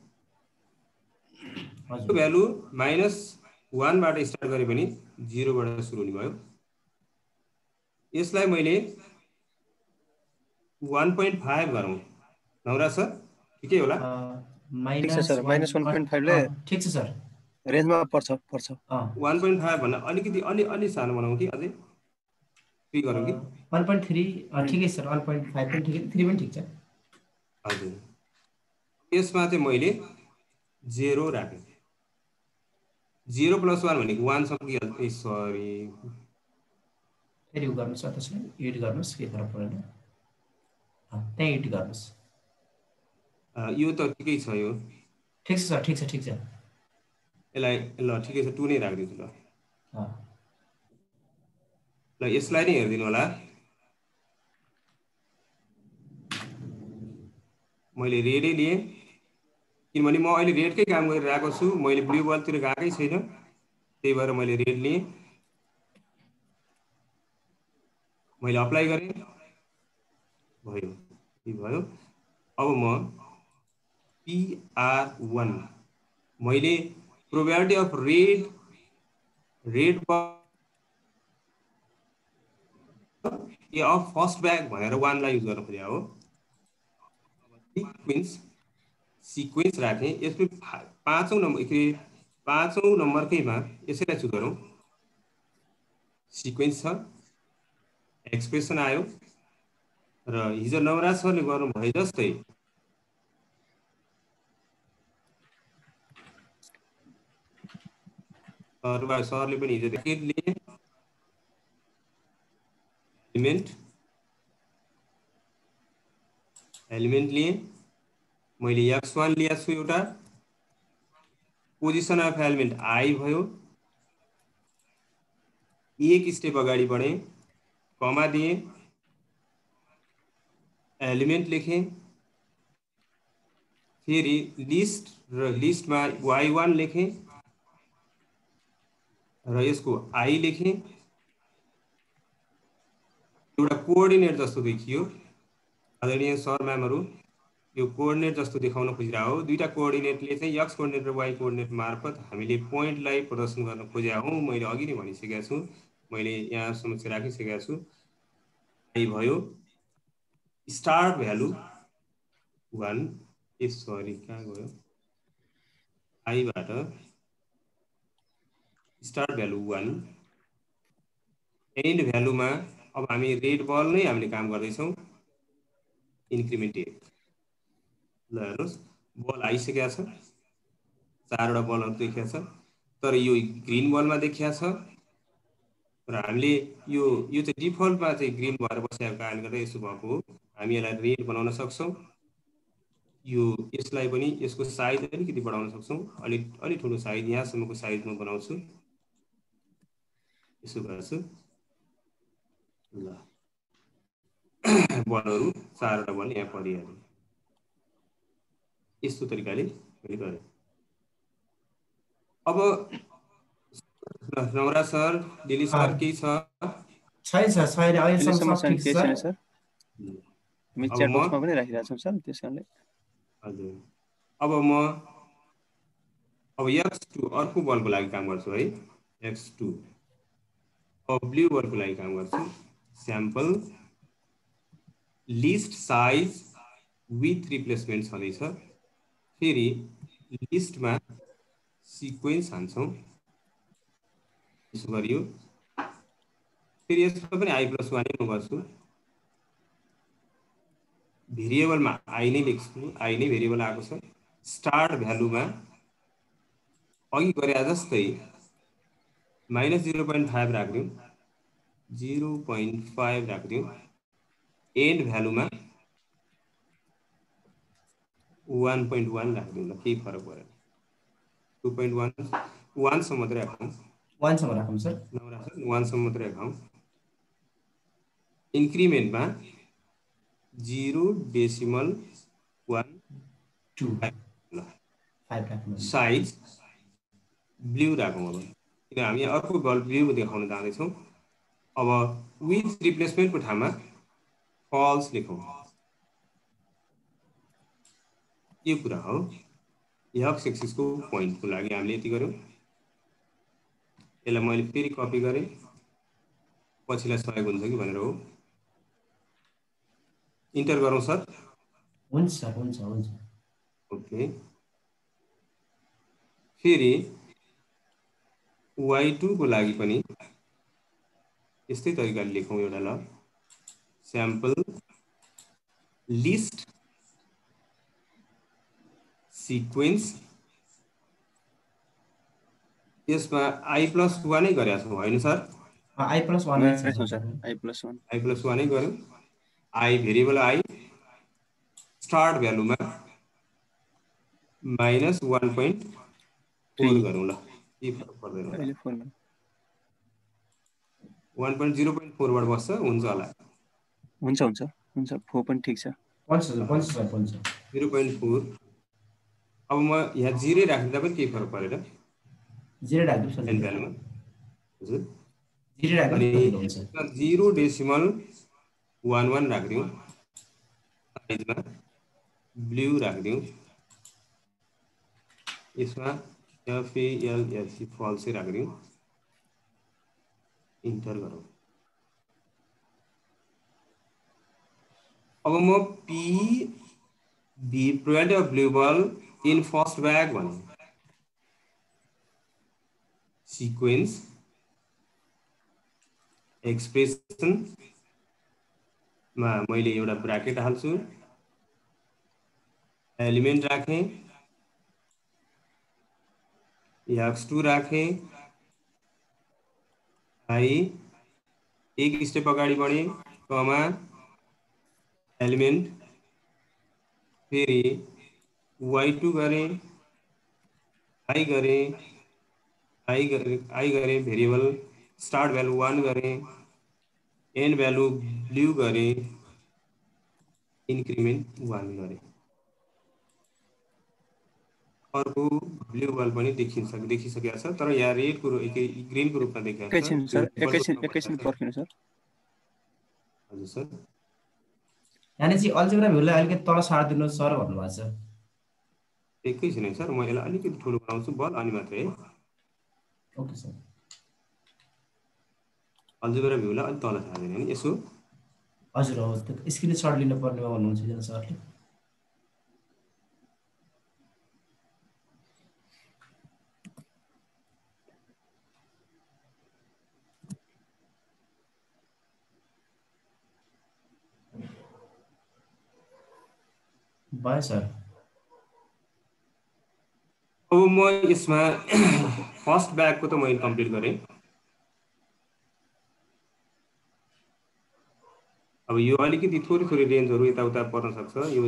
को भ्यालु -1 बाट स्टार्ट गरे पनि 0 बाट सुरु हुने भयो। यसलाई मैले 1.5 गरौँ नवराज सर। ठिकै होला? ठिक छ सर, -1.5 ले ठिक छ सर, रेन्जमा पर्छ। 1.5 भन्दा अलिकति अलि सानो बनाऊ कि अझै 3 गरौँ कि? 1.3 ठिकै सर, 1.5 पनि ठिकै, 3 पनि ठिक छ। हजुर, यसमा चाहिँ मैले 0 राखेँ। 0 + 1 भनेको 1 सँगै, सरी फेरि उ गर्नुहोस्, त्यसलाई एड गर्नुहोस्, के फरक पर्दैन, त्यहाँ एड गर्नुहोस्। यो त ठिकै छ, यो ठिक छ सर, ठिक छ, ठिक छ। यसलाई ल ठिकै छ, 2 नै राखिदिन्छु ल। अँ, ल यसलाई नै हेरिदिनु होला। मैले रेडै लिएँ किनभने म अहिले रेडकै काम गरिरहेको छु, मैले ब्लू बलतिर गएकै छैन, त्यही भएर मैले रेड लिएँ। मैले अप्लाई गरेँ, भयो, भयो। अब म PR1 मैले probability of red of first bag भनेर 1 लाई युज गर्न खोजेको हो। सिक्वेन्स राखेँ, यसको 5औं नम्बरकैमा यसैलाई चुज गरौँ। सिक्वेन्स छ, एक्सप्रेसन आयो, र हिजो नवराज सरले गर्नु भए जस्तै सरले पनि हिजो लिए एलिमेन्ट लिए, मैले x1 लिएको छु, एउटा पोजिसन अफ एलिमेन्ट I भयो, एक स्टेप अगाडि बढेँ, कमा दिएँ, एलिमेन्ट लेखेँ, फेरि लिस्ट र लिस्टमा y1 लेखेँ र यसको I लेखेँ। एउटा कोअर्डिनेट जस्तो देखियो, आदरणीय सर म्यामहरू, यो कोअर्डिनेट जस्तो देखाउन खोजिरहेको हो। दुईटा कोअर्डिनेटले चाहिँ x कोअर्डिनेट र y कोअर्डिनेट मार्फत हामीले पोइन्टलाई प्रदर्शन गर्न खोजेका हौँ। मैले अघि नै भनिसकेको छु, मैले यहाँ समस्या राखिसकेको छु। I भयो, स्टार्ट भ्यालु 1, सरी कहाँ गयो, I बाट स्टार्ट भ्यालु 1, एन्ड भ्यालुमा अब हामी रेड बल नै हामीले काम गर्दैछौँ, इन्क्रिमेन्ट 1। ल हेर्नुहोस्, बल आइसकेको छ, 4वटा बलहरू देखिएको छ, तर यो ग्रिन बलमा देखिएको छ, र हामीले यो चाहिँ डिफल्टमा चाहिँ ग्रिन भएर बसेको कारणले गर्दा यसो भएको हो। हामी यसलाई रेड बनाउन सक्छौँ। यसलाई पनि यसको साइज अलिकति बढाउन सक्छौँ, अलि ठुलो साइज, यहाँसम्मको साइजमा बनाउँछु, यसो गर्छु। ल बलहरू 4वटा बल यहाँ परिहाल्यो, यस्तो तरिकाले मैले गरेँ। अब नवराज सर, दिली सर, केही छ? छैन सर, छैन, अहिलेसम्म सब ठिक छ सर। हामी च्याट बक्समा पनि राखिरहेको छौँ सर, त्यस कारणले। हजुर, अब x2 अर्को बलको लागि काम गर्छु है, x2 अब ब्लू बलको लागि काम गर्छु। Sample list size with replacement छँदैछ, फेरि लिस्टमा सिक्वेन्स हान्छौँ, यसो गरियो, फेरि यसमा पनि I+1 नै गर्छु। भेरिएबलमा I नै लेख्छु, I नै भेरिएबल आएको छ। स्टार्ट भ्यालुमा अघि गरे जस्तै -0.5 राखिदिउँ, 0.5 राखिदिउँ, एन्ड भ्यालुमा 1.1 राखिदिउँ, ल केही फरक परेन। 2.1 1 सम्म मात्रै राखौँ, 1 सम्म राखौँ सर, 1 सम्म मात्रै राखौँ। इन्क्रिमेन्टमा 0.125 साइज ब्लू राखौँ। अब किन हामी अर्को बल ब्लू देखाउन जाँदैछौँ। अब विथ रिप्लेसमेन्टको ठाउँमा फल्स लेखौँ, यो कुरा हो। एक्स एक्सिसको पोइन्टको लागि हामीले यति गऱ्यौँ। यसलाई मैले फेरि कपी गरेँ, पछिलाई सहयोग हुन्छ कि भनेर हो। इन्टर गरौँ सर। हुन्छ सर, हुन्छ। ओके फेरि y2 को लागि पनि यस्तै तरिकाले लेखौँ एउटा ल स्याम्पल लिस्ट सिक्वेन्स यसमा i+1 नै गरेका छौँ हैन सर i+1 नै छ सर i+1 i+1 नै गर्यौं i भेरिएबल i स्टार्ट भ्यालुमा -1.4 गरौँ ल के फरक पर्दैन अहिले 4 1.0.4 बाट बस्छ हुन्छ होला हुन्छ 4 पनि ठीक छ 0.4 अब म यहाँ 0 राख्दा पनि केही फरक परेन 0 राख्दिनु सर एन भ्यालुमा हजुर 0 राख्दिनु सजिलो हुन्छ 0.11 राख्दिउँ साइजमा ब्लू राख्दिउँ यसमा FALSC फल्स राख्दिउँ इन्टर गरौँ अब म P the probability of blue ball in first bag भने sequence expression मा मैले एउटा ब्र्याकेट हाल्छु एलिमेन्ट राखेँ x2 राखेँ i एक स्टेप अगाडि बढे कमा एलिमेन्ट फेरि y2 गरेँ i गरेँ भेरिएबल स्टार्ट भ्यालु 1 गरेँ एन भ्यालु ब्लू गरेँ इन्क्रिमेन्ट 1 गरेँ अर्को ब्लू बल पनि देखिसकेको छ तर यहाँ रेडको ग्रीनको रूपमा देखाएको छ एकैछिन पर्खिनु सर हजुर सर यानी चाहिँ अल्जेब्रा भ्यूलाई अलिकति तल सार्दिनु सर भन्नुभएको छ एकैछिन है सर म यसलाई अलिकति ठुलो बनाउँछु बल अनि मात्रै है ओके सर अल्जेब्रा भ्यूलाई अलि तल सार्दिनु नि यसो हजुर हो त्यो स्क्रिनसट लिनु पर्नेमा भन्नुहुन्छ जन सरले बाय सर अब म यसमा फर्स्ट ब्यागको त मैले कम्प्लिट गरेँ अब यो अलिकति थोरै रेन्जहरू यताउता पर्न सक्छ यो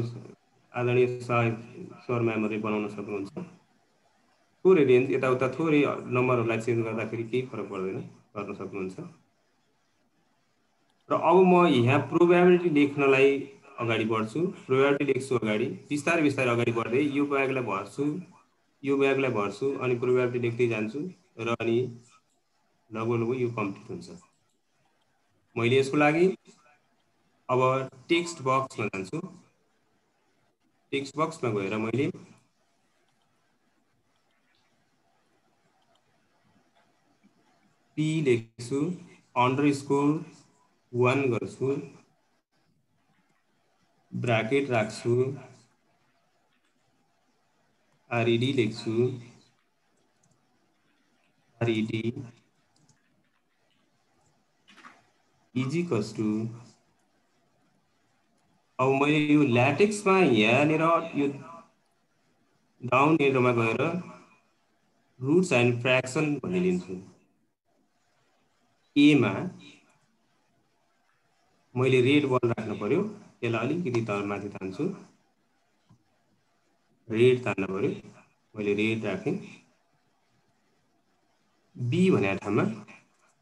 आदरणीय सर म्यामहरूले बनाउन सक्नुहुन्छ थोरै रेन्ज यताउता थोरै नम्बरहरूलाई चेन्ज गर्दाखेरि केही फरक पर्दैन गर्न सक्नुहुन्छ र अब म यहाँ प्रोबेबिलिटी लेख्नलाई अगाडि बढ्छु प्रोबेबिलिटी लेख्छु अगाडि बिस्तारै अगाडि बढ्दै यो ब्यागलाई भर्छु अनि प्रोबेबिलिटी लेख्दै जान्छु र अनि लगभग यो कम्प्लिट हुन्छ मैले यसको लागि अब टेक्स्ट बक्समा जान्छु टेक्स्ट बक्समा गएर मैले P लेख्छु _1 गर्छु ब्राकेट राख्छु RED लेख्छु RED इक्वल्स टु अब मैले यो ल्याटेक्समा यहाँनिर यो डाउन एरोमा गएर रुट्स एन्ड फ्र्याक्सन भन्ने लिन्छु ए मा मैले रेड बल राख्नु पर्यो त्यसलाई अलिकति माथि तान्छु रेड तान्नु पर्यो मैले रेड राखेँ बी भन्ने ठाउँमा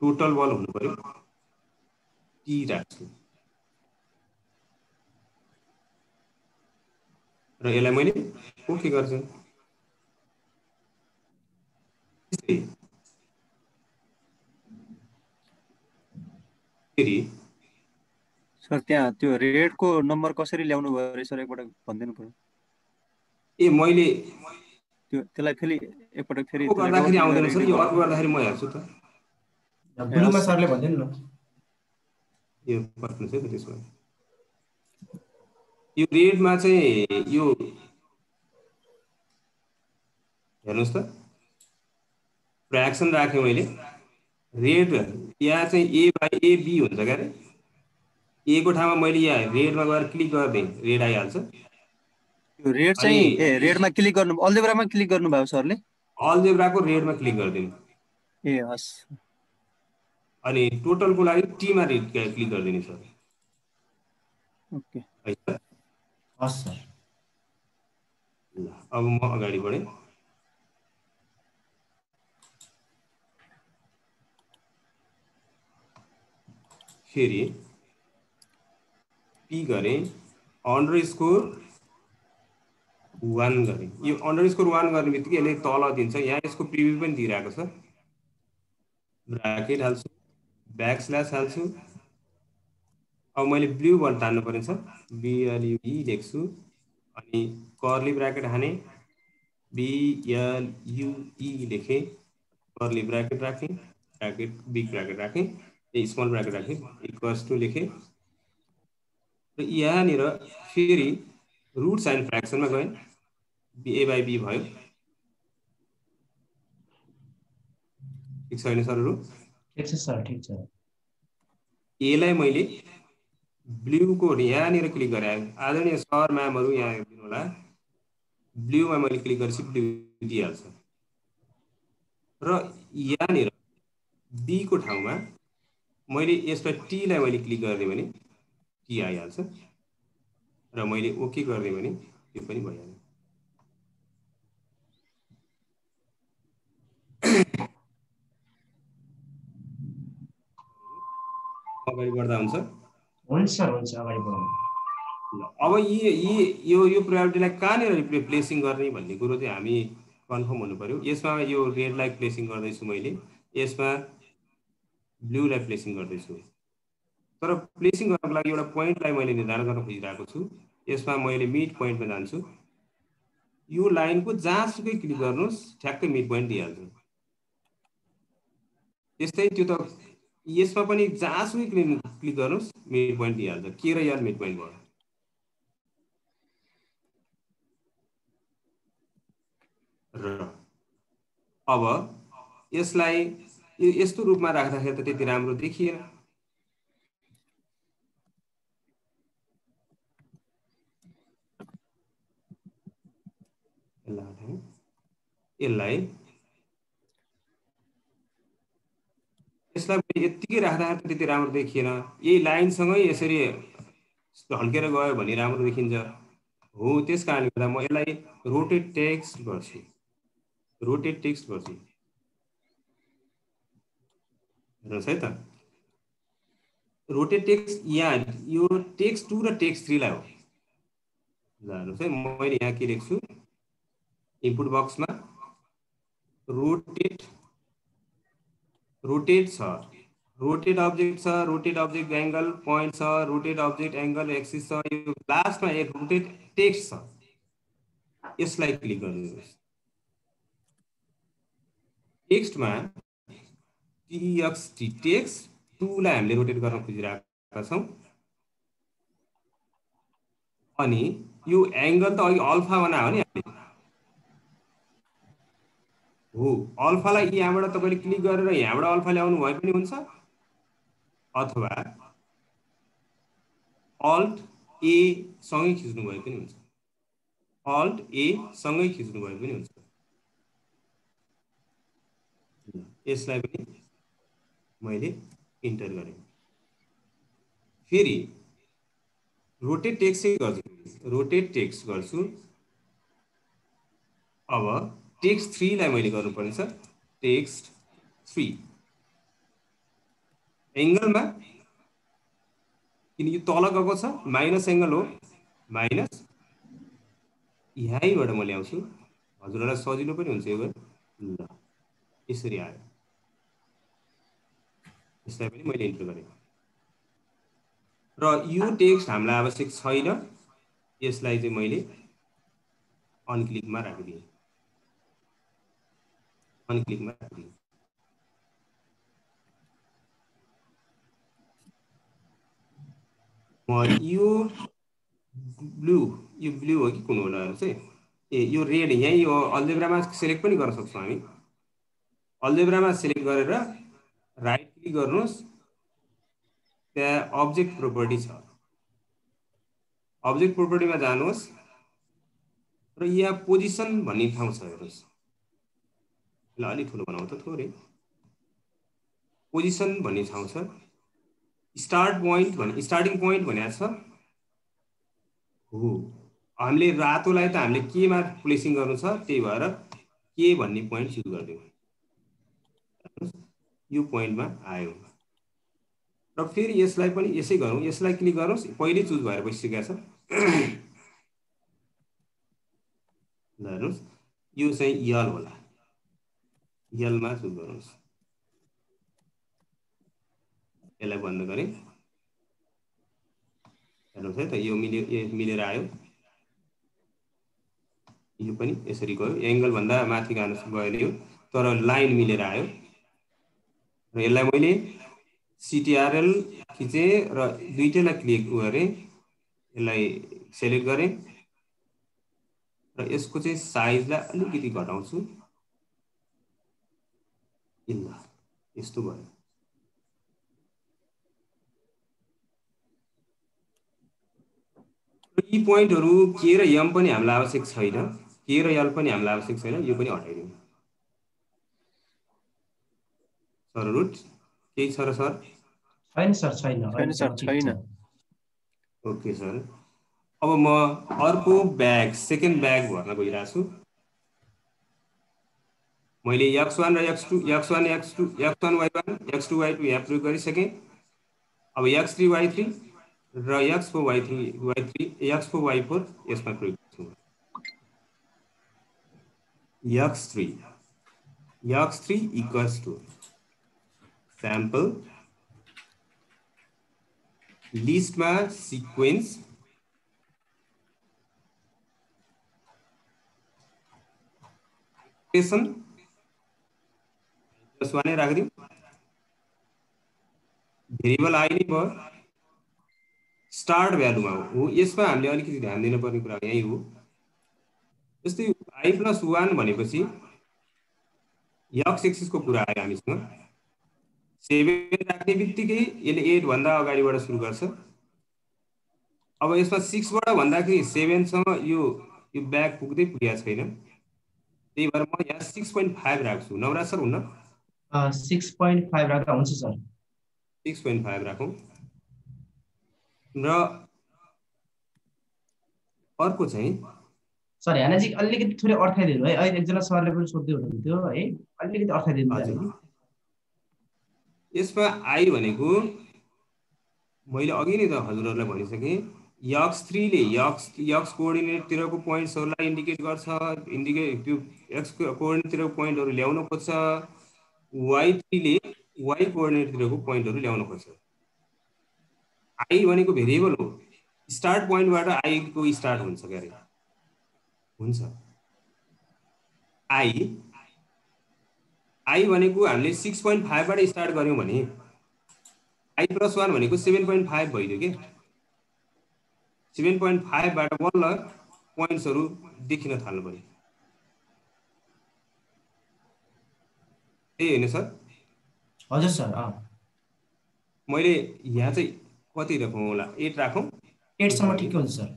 टोटल बल हुनु पर्यो टी राख्छु र यसलाई मैले ओके गर्छु फेरि सर त्यहाँ त्यो रेडको नम्बर कसरी ल्याउनु भयो सर एकपटक भनिदिनु पर्यो ए मैले त्यसलाई फेरि एकपटक फेरि गर्दाखेरि आउँदैन सर यो अर्को गर्दाखेरि म हेर्छु त ब्लुमा सरले भनिदिनु न यो पर्नु छ त्यसमा यो रेडमा चाहिँ यो हेर्नुहोस् त फ्र्याक्सन राखेँ मैले रेड यहाँ चाहिँ ए बाई ए बी हुन्छ क्या अरे ए को ठाउँमा मैले यहाँ रेडमा गएर क्लिक गरिदिएँ रेड आइहाल्छ यो रेड अनि चाहिँ रेडमा क्लिक गर्नु अल्जेब्रामा क्लिक गर्नुभयो सरले अल्जेब्राको रेडमा क्लिक गरिदिनु ए हस् अनि टोटलको लागि टीमा क्लिक गरिदिनु सर ओके है सर हस् सर ल अब म अगाडि बढेँ फेरि पी गरेँ अंडरस्कोर 1 गरेँ यो अंडरस्कोर 1 गर्ने बित्तिकै यसले तल दिन्छ यहाँ यसको प्रिभ्यू पनि दिइरहेको छ ब्राकेट हाल्छु ब्याकस्ल्यास हाल्छु अब मैले ब्लू बल तान्नु पर्ने छ BLUE लेख्छु अनि कर्ली ब्राकेट हाने BLUE लेखेँ कर्ली ब्राकेट राखेँ ब्राकेट बिग ब्राकेट राखेँ स्मल ब्राकेट राखेँ इक्वल्स टु लेखेँ र यहाँनिर फेरि रुट्स एन्ड फ्र्याक्सनमा गएँ A बाई B भयो ठिक छ होइन सरहरू ठिक छ सर ठिक छ एलाई मैले ब्लूको यहाँनिर क्लिक गरेँ आदरणीय सर म्यामहरू यहाँ दिनु होला ब्लूमा मैले क्लिक गरेपछि ब्लू दिइहाल्छ र यहाँनिर B को ठाउँमा मैले यसमा टीलाई मैले क्लिक गरिदिएँ भने टी आइहाल्छ र मैले ओके गरिदिएँ भने त्यो पनि भइहाल्छ अगाडि बढ्दा हुन्छ हुन्छ अगाडि बढाउनु अब यो प्रायोरिटीलाई कहाँनिर प्लेसिङ गर्ने भन्ने कुरो चाहिँ हामी कन्फर्म हुनु पर्यो यसमा यो रेडलाई प्लेसिङ गर्दैछु मैले यसमा ब्लूलाई प्लेसिङ गर्दैछु तर प्लेसिङ गर्नको लागि एउटा पोइन्टलाई मैले निर्धारण गर्न खोजिरहेको छु यसमा मैले मिड पोइन्टमा जान्छु यो लाइनको जहाँसुकै क्लिक गर्नुहोस् ठ्याक्कै मिड पोइन्ट दिइहाल्छ त्यस्तै त्यो त यसमा पनि जहाँसुकै क्लिक गर्नुहोस् मिड पोइन्ट दिइहाल्छ के र यार मिड पोइन्ट भयो र अब यसलाई यस्तो रूपमा राख्दाखेरि त त्यति राम्रो देखिएन यसलाई यत्तिकै राख्दाखेरि त्यति राम्रो देखिएन यही लाइनसँगै यसरी ढल्केर गयो भने राम्रो देखिन्छ हो त्यस कारणले गर्दा म यसलाई रोटेट टेक्स्ट गर्छु हेर्नुहोस् है त रोटेट टेक्स्ट यहाँ यो टेक्स्ट 2 र टेक्स्ट 3 लाई हो ल हेर्नुहोस् है मैले यहाँ के लेख्छु इनपुट बक्समा रोटेट छ रोटेट अब्जेक्ट एंगल पोइन्ट छ रोटेट अब्जेक्ट एंगल एक्सिस छ यो लास्टमा एक रोटेट टेक्स्ट छ यसलाई क्लिक गर्नुहोस् टेक्स्टमा TXT टेक्स्ट 2 लाई हामीले रोटेट गर्न खोजिरहेका छौं अनि यो एंगल त अघि अल्फा बनायो नि हामीले हो अल्फालाई यहाँबाट तपाईले क्लिक गरेर यहाँबाट अल्फा ल्याउनु भए पनि हुन्छ अथवा अल्ट A सँगै खिच्नु भए पनि हुन्छ अल्ट A सँगै खिच्नु भए पनि हुन्छ यसलाई पनि मैले इन्टर गरेँ फेरि रोटेट टेक्स्ट गर्छु अब टेक्स्ट 3 लाई मैले गर्नुपर्ने छ टेक्स्ट 3 एंगलमा किन यो तल गएको छ माइनस एंगल हो माइनस यहीँबाट म ल्याउँछु हजुरलाई सजिलो पनि हुन्छ यो ल यसरी आयो यसलाई पनि मैले इन्टर गरेँ र यो टेक्स्ट हामीलाई आवश्यक छैन यसलाई चाहिँ मैले अनक्लिकमा राखिदिएँ म यो ब्लू हो कि कुन होला चाहिँ यो रेड यही यो अल्जेब्रामा सिलेक्ट पनि गर्न सक्छौँ हामी। अल्जेब्रामा सिलेक्ट गरेर राइट क्लिक गर्नुहोस्, त्यहाँ अब्जेक्ट प्रोपर्टी छ, अब्जेक्ट प्रोपर्टीमा जानुहोस् र यहाँ पोजिसन भन्ने ठाउँ छ, हेर्नुहोस्। ल अलि ठुलो बनाउँ त थोरै। पोजिसन भन्ने ठाउँ छ, स्टार्ट पोइन्ट भने स्टार्टिङ पोइन्ट भनेको छ हो। हामीले रातोलाई त हामीले केमा प्लेसिङ गर्नु छ, त्यही भएर के भन्ने पोइन्ट चुज गरिदिउँ। यो पोइन्टमा आयो र फेरि यसलाई पनि यसै गरौँ, यसलाई क्लिक गर्नुहोस्, पहिले चुज भएर बसिसकेको छ। हेर्नुहोस् यो चाहिँ यल होला, यलमा चुज गर्नुहोस्। यसलाई बन्द गरेँ, हेर्नुहोस् है त यो मिलेर आयो। यो पनि यसरी गयो, एङ्गल भन्दा माथि गयो तर लाइन मिलेर आयो। र यसलाई मैले CTRL खिचेँ र दुईटैलाई क्लिक गरेँ, यसलाई सेलेक्ट गरेँ र यसको चाहिँ साइजलाई अलिकति घटाउँछु। ल यस्तो भयो। यी पोइन्टहरू के र एम पनि हामीलाई आवश्यक छैन, के र यल पनि हामीलाई आवश्यक छैन, यो पनि हटाइदिउँ। सर रुट केही छ र सर? छैन सर, छैन। Okay sir. अब म अर्को ब्याग, सेकेन्ड ब्याग भर्न गइरहेको छु। मैले x1 र x2, x1 x2 x1 y1 x2 y2 यहाँ प्रयोग गरिसकेँ। अब x3 y3 र x4 y3 x4 y4 यसमा प्रयोग गर्छु। x3 equals to sample लिस्टमा सिक्वेन्स +1 राखिदिउँ, भेरिएबल आई नै भयो, स्टार्ट भ्यालुमा हो। यसमा हामीले अलिकति ध्यान दिनुपर्ने कुरा यही हो। जस्तै i+1 भनेपछि x एक्सिसको कुरा आयो हामीसँग। 7 राख्ने बित्तिकै यसले 8 भन्दा अगाडिबाट सुरु गर्छ। अब यसमा 6बाट भन्दाखेरि 7सँग यो ब्याग पुगेको छैन, त्यही भएर म यहाँ 6.5 राख्छु। नवराज सर हुन्न? 6.5 राख्दा हुन्छ सर। 6.5 राखौँ। र अर्को चाहिँ सर यहाँ नजिक अलिकति थोरै अर्थाइदिनु है, अहिले एकजना सरले पनि सोध्दै हुनुहुन्थ्यो है, अलिकति अर्थाइदिनु है। यसमा आई भनेको मैले अघि नै त हजुरहरूलाई भनिसकेँ, x3 ले x कोअर्डिनेटतिरको पोइन्ट्सहरूलाई इन्डिकेट गर्छ, त्यो x कोअर्डिनेटतिरको पोइन्टहरू ल्याउन खोज्छ, y3 ले y कोअर्डिनेटतिरको पोइन्टहरू ल्याउन खोज्छ। आई भनेको भेरिएबल हो, स्टार्ट पोइन्टबाट आई को स्टार्ट हुन्छ क्यारे हुन्छ। आई भनेको हामीले 6.5 बाट स्टार्ट गर्यौं भने i+1 भनेको 7.5 भइदियो के। 7.5 बाट बल्ल पोइन्ट्सहरू देखिन थाल्नु पर्यो। त्यही हैन सर? हजुर सर। मैले यहाँ चाहिँ कति राखौँ होला? 8 राखौँ। 8 सम्म ठिक हुन्छ सर।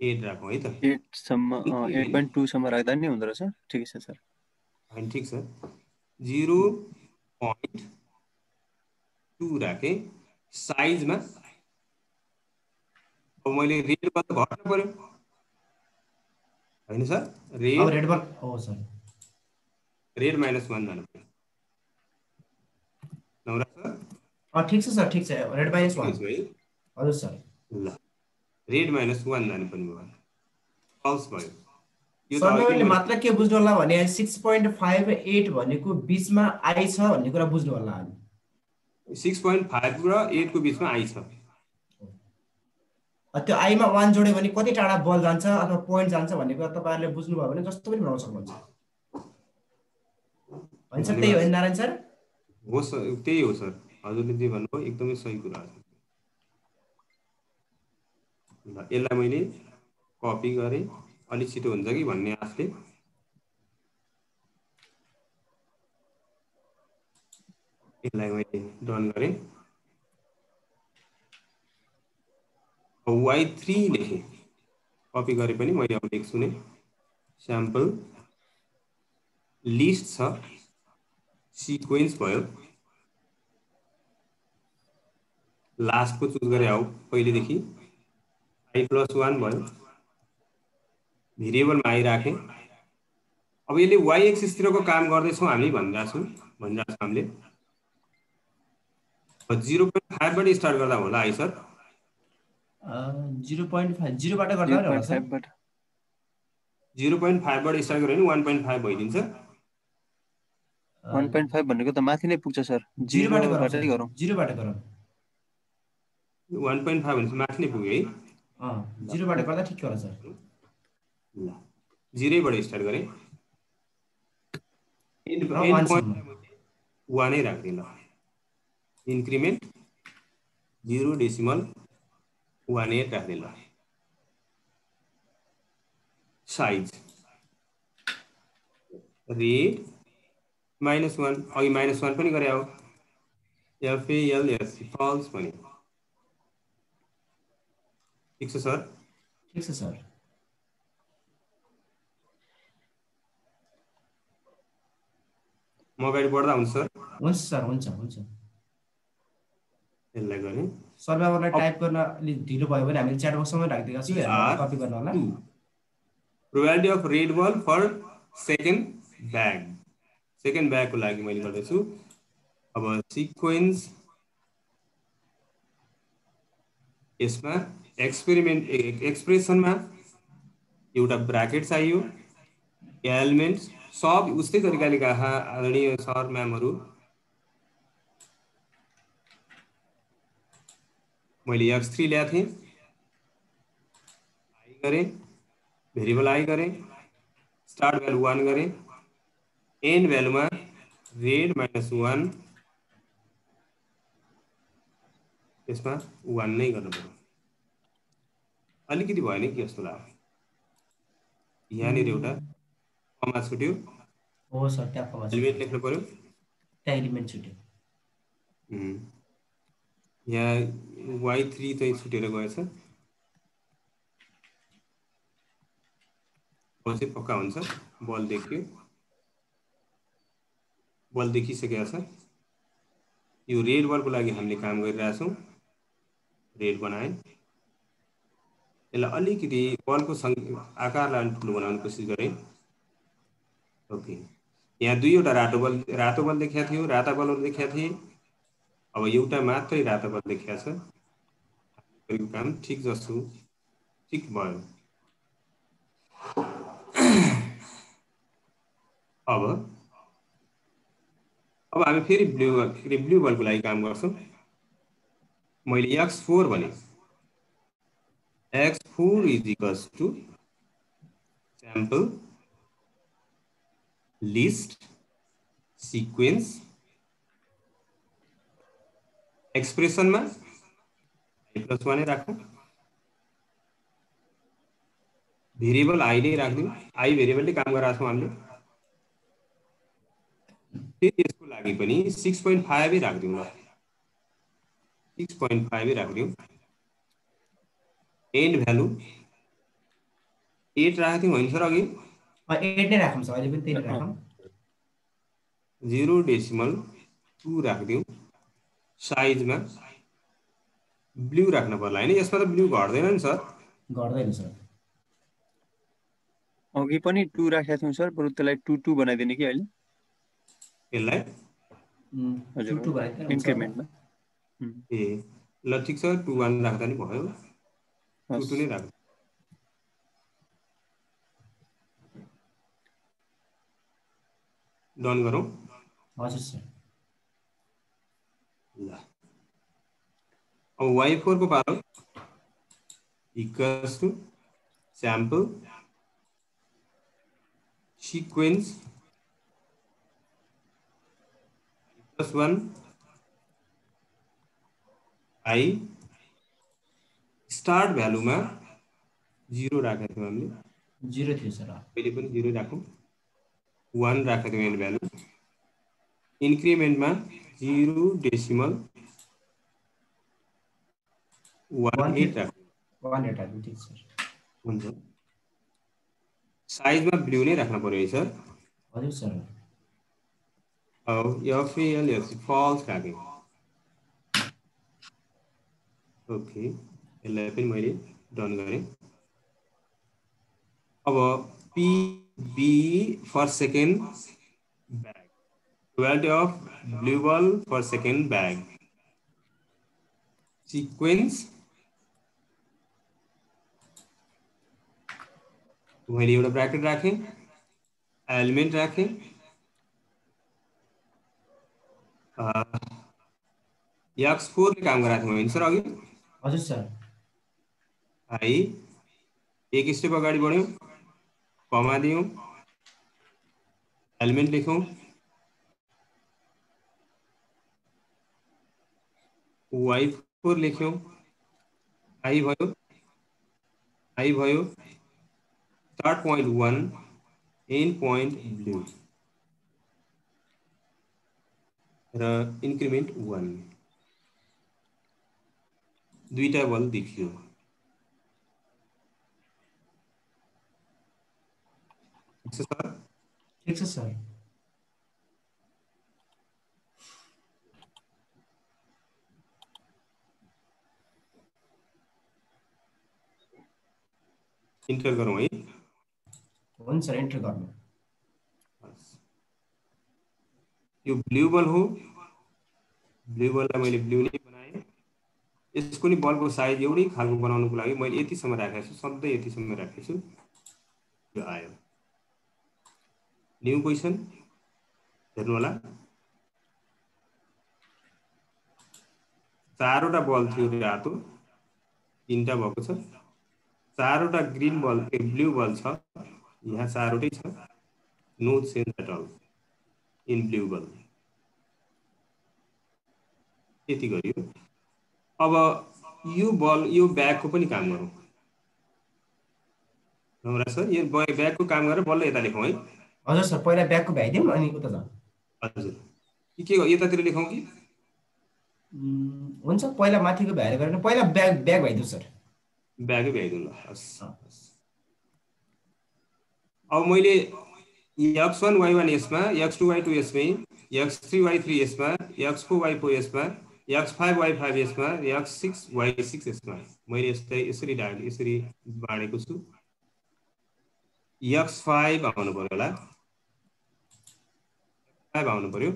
8 राखौँ है त। 8 सम्म 8.2 सम्म राख्दा नि हुँदो रहेछ। ठिकै छ सर। हैन ठिक छ। 0.2 राखे। साइजमा अब मैले रेड गर्दा घट्नु पर्यो हैन सर? रेड बल हो सर। रेड -1 जानु पर्यो। नौरा सर? ठिक छ सर, ठिक छ। रेड -1 हजुर सर। ल रेड -1 जानु पर्ने भयो। फल्स भयो। सर मैले मात्र के बुझ्नु होला भने 6.58 भनेको बीचमा आई छ भन्ने कुरा बुझ्नु होला हामी। 6.5 र 8 को बीचमा आई छ। त्यो आई मा 1 जोड्यो भने कति टाढा बल जान्छ अथवा पोइन्ट जान्छ भन्ने कुरा तपाईहरुले बुझ्नु भयो भने जस्तो पनि बनाउन सक्नुहुन्छ। हैन सर, त्यही हो नि नारायण सर? हो सर, त्यही हो सर। हजुरले जे भन्नुभयो एकदमै सही कुरा हो। ल यसलाई मैले कपी गरे, अलि छिटो हुन्छ कि भन्ने आशले यसलाई मैले डन गरेँ। y3 लेखेँ, कपी गरे पनि मैले अब लेख्छु नै। स्याम्पल लिस्ट छ, सिक्वेन्स भयो, लास्टको चुज गरे आऊ पहिलेदेखि i+1 भयो, भेरिएबलमा आई राखेँ। अब यसले y एक्सिसतिरको काम गर्दैछौँ हामी भनिरहेको छौँ हामीले। 0.5 बाट स्टार्ट गर्दा होला है सर? 0.5 0बाट गर्दा पनि होला सर। 0.5 बाट स्टार्ट गरे भने 1.5 भइदिन्छ। 1.5 भनेको त माथि नै पुग्छ सर। 0बाट गरौँ। 0बाट गरौँ। 1.5 भनेपछि माथि नै पुग्यो है? 0बाट गर्दा ठिक होला सर। ल 0 बाट स्टार्ट गरे, एन्ड पोइन्ट 1 नै राख्दिन। इन्क्रिमेन्ट 0.18 राख्दिन। साइज रेड -1, अघि -1 पनि गरे हो, FALS फल्स पनि। ठिक छ सर? ठिक छ सर। म अगाडि बढ्दा हुन्छ सर? हुन्छ सर, हुन्छ हुन्छ। यसलाई गर्ने सर्भरलाई टाइप गर्न अलि ढिलो भयो भने हामीले च्याट बक्समा राखिदिएका छौँ, हेर्न कपी गर्न होला। Probability of red ball for second bag, second ब्यागको लागि मैले गर्दैछु। अब सिक्वेन्स यसमा एक्सप्रेसनमा एउटा ब्राकेट चाहियो, एलिमेन्ट सब उस्तै तरिकाले कहा आदरणीय सर म्यामहरू। मैले x3 ल्याएको थिएँ, आई गरेँ, भेरिएबल आई गरेँ, स्टार्ट भ्यालु 1 गरेँ, एन्ड भ्यालुमा रेड -1, यसमा 1 नै गर्नु पर्यो। अलिकति भयो नि के जस्तो लाग्यो? यहाँनिर एउटा कमा छुट्यो। हो सर, त्यहाँ कमा छुट्यो। एलिमेन्ट लेख्नु पर्यो, त्यहाँ एलिमेन्ट छुट्यो। यहाँ y3 चाहिँ छुटेर गएछ। चाहिँ पक्का हुन्छ, बल देखियो, बल देखिसकेको छ। यो रेड बलको लागि हामीले काम गरिरहेछौँ, रेड बनाएँ। यसलाई अलिकति बलको आकारलाई ठुलो बनाउने कोसिस गरेँ। ओके, यहाँ दुईवटा रातो बल देखिएको थियो, राता बलहरू देखिएको थिए। अब एउटा मात्रै रातो बल देखिएको छ। गरेको काम ठिक जस्तो ठिक भयो। अब हामी फेरि ब्लू बलको लागि काम गर्छौँ। मैले x4 भने, x4 = sample list sequence, एक्सप्रेसनमा i+1 नै राखौँ, भेरिएबल आई नै राखिदिउँ। आई भेरिएबलले काम गराएको छौँ हामीले। फेरि यसको लागि पनि 6.5 नै राखिदिउँ ल, 6.5 नै राखिदिउँ। एन्ड भ्यालु 8 राखेको थियौँ होइन सर अघि? 8 नै राखौँ सर, अहिले पनि त्यही नै राखौँ। 0.2 राखिदिउँ। साइजमा ब्लू राख्नु पर्ला होइन? यसमा त ब्लू घट्दैन नि सर? घट्दैन सर। अघि पनि 2 राखेका थियौँ सर, बरु त्यसलाई 2 बनाइदिने कि अहिले? यसलाई हजुर, इन्क्रिमेन्टमा। ए ल ठिक छ, 2-1 राख्दा नि भयो। 2 नै राख्दा। डन गरौँ। हजुर सर। ल अब y4 को पालो equals to sample sequence +1 I start भ्यालुमा 0 राखेको थियौँ हामीले। 0 थियो सर। पहिले पनि 0 राखौँ, 1 राखेको मेरो भ्यालु। इन्क्रिमेन्टमा 0.18 राख्नु। 18 राख्नु ठिक सर। हुन्छ। साइजमा ब्लू नै राख्न पर्यो है सर। हजुर सर। अब FALS फल्स राखेँ। ओके, यसलाई पनि मैले डन गरेँ। अब PB for second bag, probability of blue ball for second bag, sequence मैले एउटा ब्रैकेट राखेँ, एलिमेंट राखेँ, X4 ले काम गराएको थियो सर अघि। हजुर सर। आई एक स्टेप अगाडि बढ्यौं, कमा दियौं, एलिमेंट लेखौं, Y4 लेख्यौं, आई भयो, start point 1, and point blue र इंक्रीमेंट 1, दुईटा बल देखियो। ठीक छ सर। इन्टर गरौँ है। हुन्छ सर, इन्टर गर्नु। यो ब्लू बल हो, ब्लू बललाई मैले ब्लू नै बनाएँ। यसको नि बलको साइज एउटै खालको बनाउनको लागि मैले यतिसम्म राखेको छु, सधैँ यतिसम्म राखेको छु। यो आयो। न्यू क्वेसन हेर्नु होला। 4वटा बल थियो रातो, 3टा भएको छ। 4वटा ग्रीन बल ब्लू बल छ, यहाँ 4वटै छ। No change at all in blue ball. यति गरियो। अब यो बल यो ब्यागको पनि काम गरौँ। नमरा सर, यो ब्यागको काम गरेर बल्ल यता लेखौँ है। हजुर सर, पहिला ब्यागको भ्याइदिउँ अनि उता जाउँ। हजुर, के यतातिर लेखौँ कि? हुन्छ, पहिला माथिको भ्याएर गरेर पहिला ब्याग भ्याइदिउँ सर। ब्यागै भ्याइदिउँ ल। हस्। अब मैले X1 Y1 यसमा, X2 Y2 यसमै, X3 Y3 यसमा, X4 Y4 यसमा, X5 Y5 यसमा, X6 Y6 यसमा मैले यसरी बाँडेको छु। X5 आउनु पर्यो होला, 5 आउनु पर्यो।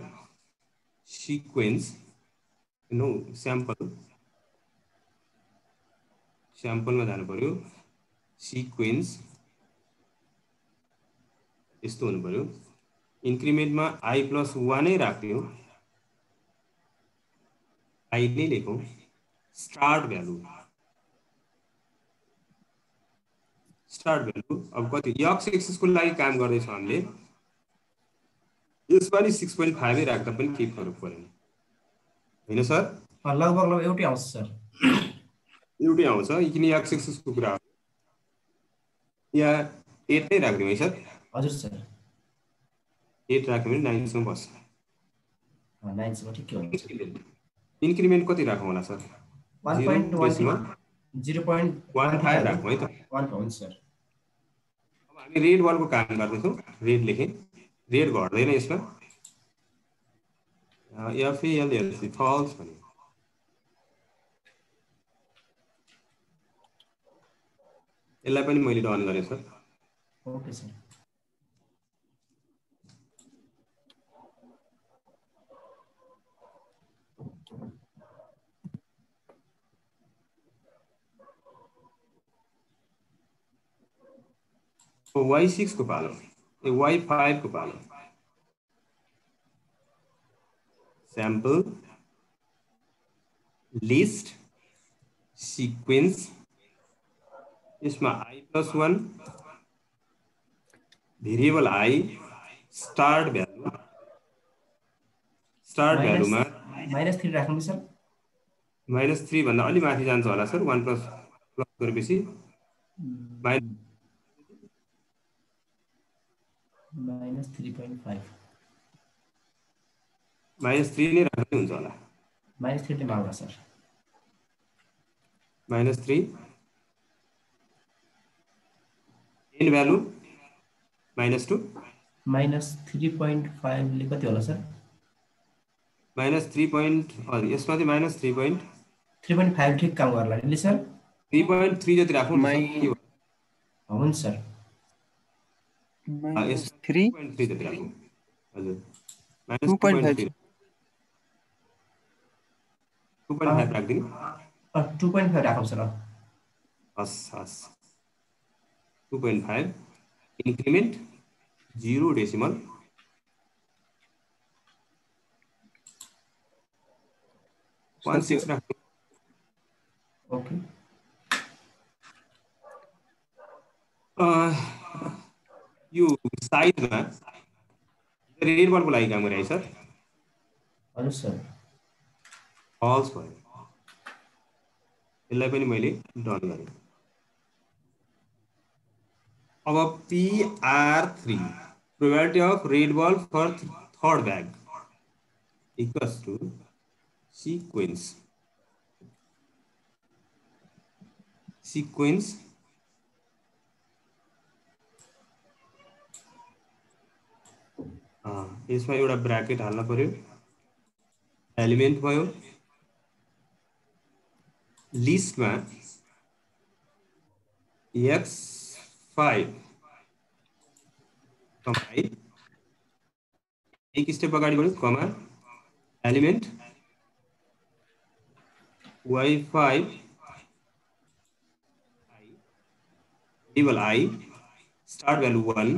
सिक्वेन्स नो स्याम्पलमा जानु पर्यो। सिक्वेन्स यस्तो हुनु पर्यो। इन्क्रिमेन्टमा I+1 नै राख्दियौ, आई नै लेखौँ। स्टार्ट भ्यालु अब कति? X एक्सिसको लागि काम गर्दैछौँ हामीले। यसमा नि 6.5 राख्दा पनि केही फरक परेन हैन सर? लगभग एउटै आउँछ सर। एउटै आउँछ, किन X एक्सिसको कुरा हो। यहाँ 8 नै राख्दिउँ है सर? हजुर सर। 8 राख्यो भने 9 सम्म बस्छ। 9 सम्म ठिकै हुन्छ। इन्क्रिमेन्ट कति राखौँ होला सर? 1.1 0.15 राखौँ है त। 1 हुन्छ सर। अब हामी रेड बलको काम गर्दैछौँ, रेड लेखेँ। रेड घट्दैन यसमा। FALS फल्स भन्यो। यसलाई पनि मैले डन गरेँ सर। Okay sir. Y6 को पालो, Y5 को पालो। सैंपल लिस्ट सीक्वेंस, इसमें I+1 variable I, start value में -3 राख्नु सर। -3 भन्दा अलि माथि जान्छ होला सर। 1 प्लस गरेपछि -3.5 -3 नै राख्दै हुन्छ होला। -3 ले माग्ला सर। -3 एन भ्यालु -2 -3.5 ले कति होला सर? -3 यसमा चाहिँ -3.5 ठिक काम गर्ला नि सर? 3.3 जति राखौँ न सर, के हो? हुन्छ सर। -3 जति राखौँ हजुर। -2.5 2.5 राखिदिनु। 2.5 राखौँ सर। हस् 2.5 इन्क्रिमेन्ट 0 डेसिमल सर 1.6 राख्नु। ओके। यो साइजमा रेड बलको लागि काम गरे है सर? हजुर सर। फल्स भयो। यसलाई पनि मैले डन गरेँ। अब PR3 probability of red ball for third bag equals to sequence यसमा एउटा ब्राकेट हाल्न पर्यो। एलिमेन्ट भयो, लिस्टमा X5 एक स्टेप अगाडि बढ्यो, कमा element Y5 I start value 1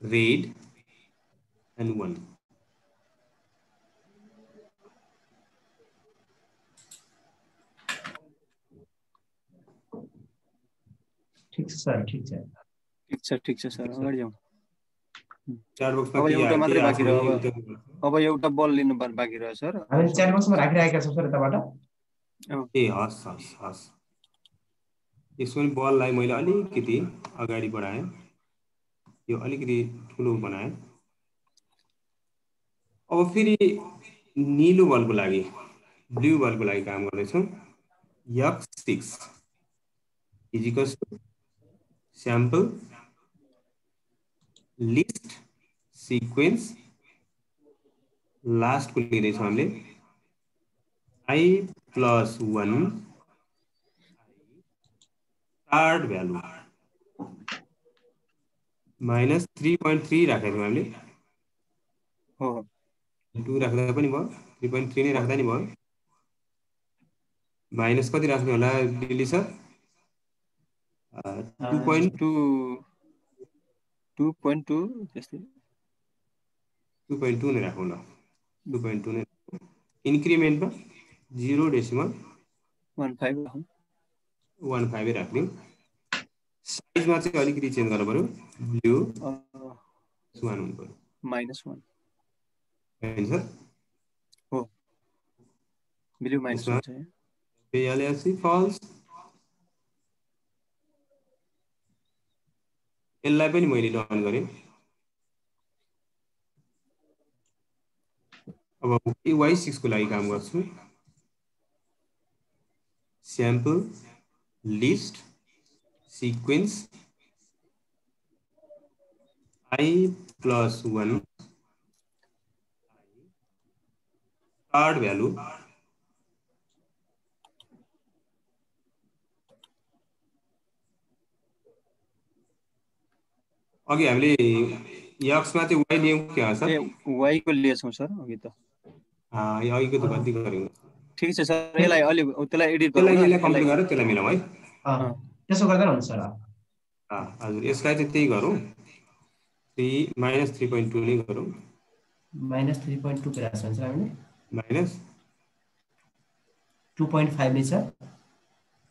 read and 1 ठीक छ सर। ठिक छ सर, अगाडि जाउँ। चार बक्समा अब के एउटा मात्रै बाँकी आफूले रह्यो। अब एउटा बल लिनु बाँकी रह्यो सर। हामी च्याट बक्समा राखिरहेका छौँ सर यताबाट। ए हस् यसको पनि बललाई मैले अलिकति अगाडि बढाएँ, यो अलिकति ठुलो बनाएँ। अब फेरि नीलो बलको लागि, ब्लू बलको लागि काम गर्दैछौँ। X6 is equals to sample list sequence लास्टको लिँदैछौँ हामीले I+1 स्टार्ट भ्यालु -3.3 राखेको थियौँ हामीले। हो 2 राख्दा पनि भयो, 3.3 नै राख्दा नि भयो। माइनस कति राख्ने होला दिल्ली सर? 2.2 त्यस्तै 2.2 नै राखौँ ल। 2.2 नै इन्क्रिमेन्टमा 0 डेसिमल 1.5 राखौँ। 1.5 राख्ने। साइजमा चाहिँ अलिकति चेन्ज गर्नु पर्यो, ब्लू -1 हुनु पर्यो। -1 हैन सर? हो ब्लू -1 छ। PLSC false. यसलाई पनि मैले डन गरेँ। अब Y6 को लागि काम गर्छु। Sample list sequence I+1 start value अघि हामीले यक्समा चाहिँ Y लियौँ क्या सर? Y को लिएछौँ सर अघि त। यो अघिको त गल्ती गरेको। ठिक छ सर, यसलाई अलि त्यसलाई एडिट गरौँ न। यसलाई कम्प्लिट गरेर त्यसलाई मिलाउँ है। त्यसो गर्दा हुन्छ सर। हजुर यसलाई चाहिँ त्यही गरौँ, -3.2 नै गरौँ। -3.2 को राख्छ सर हामीले। -2.5 नै छ।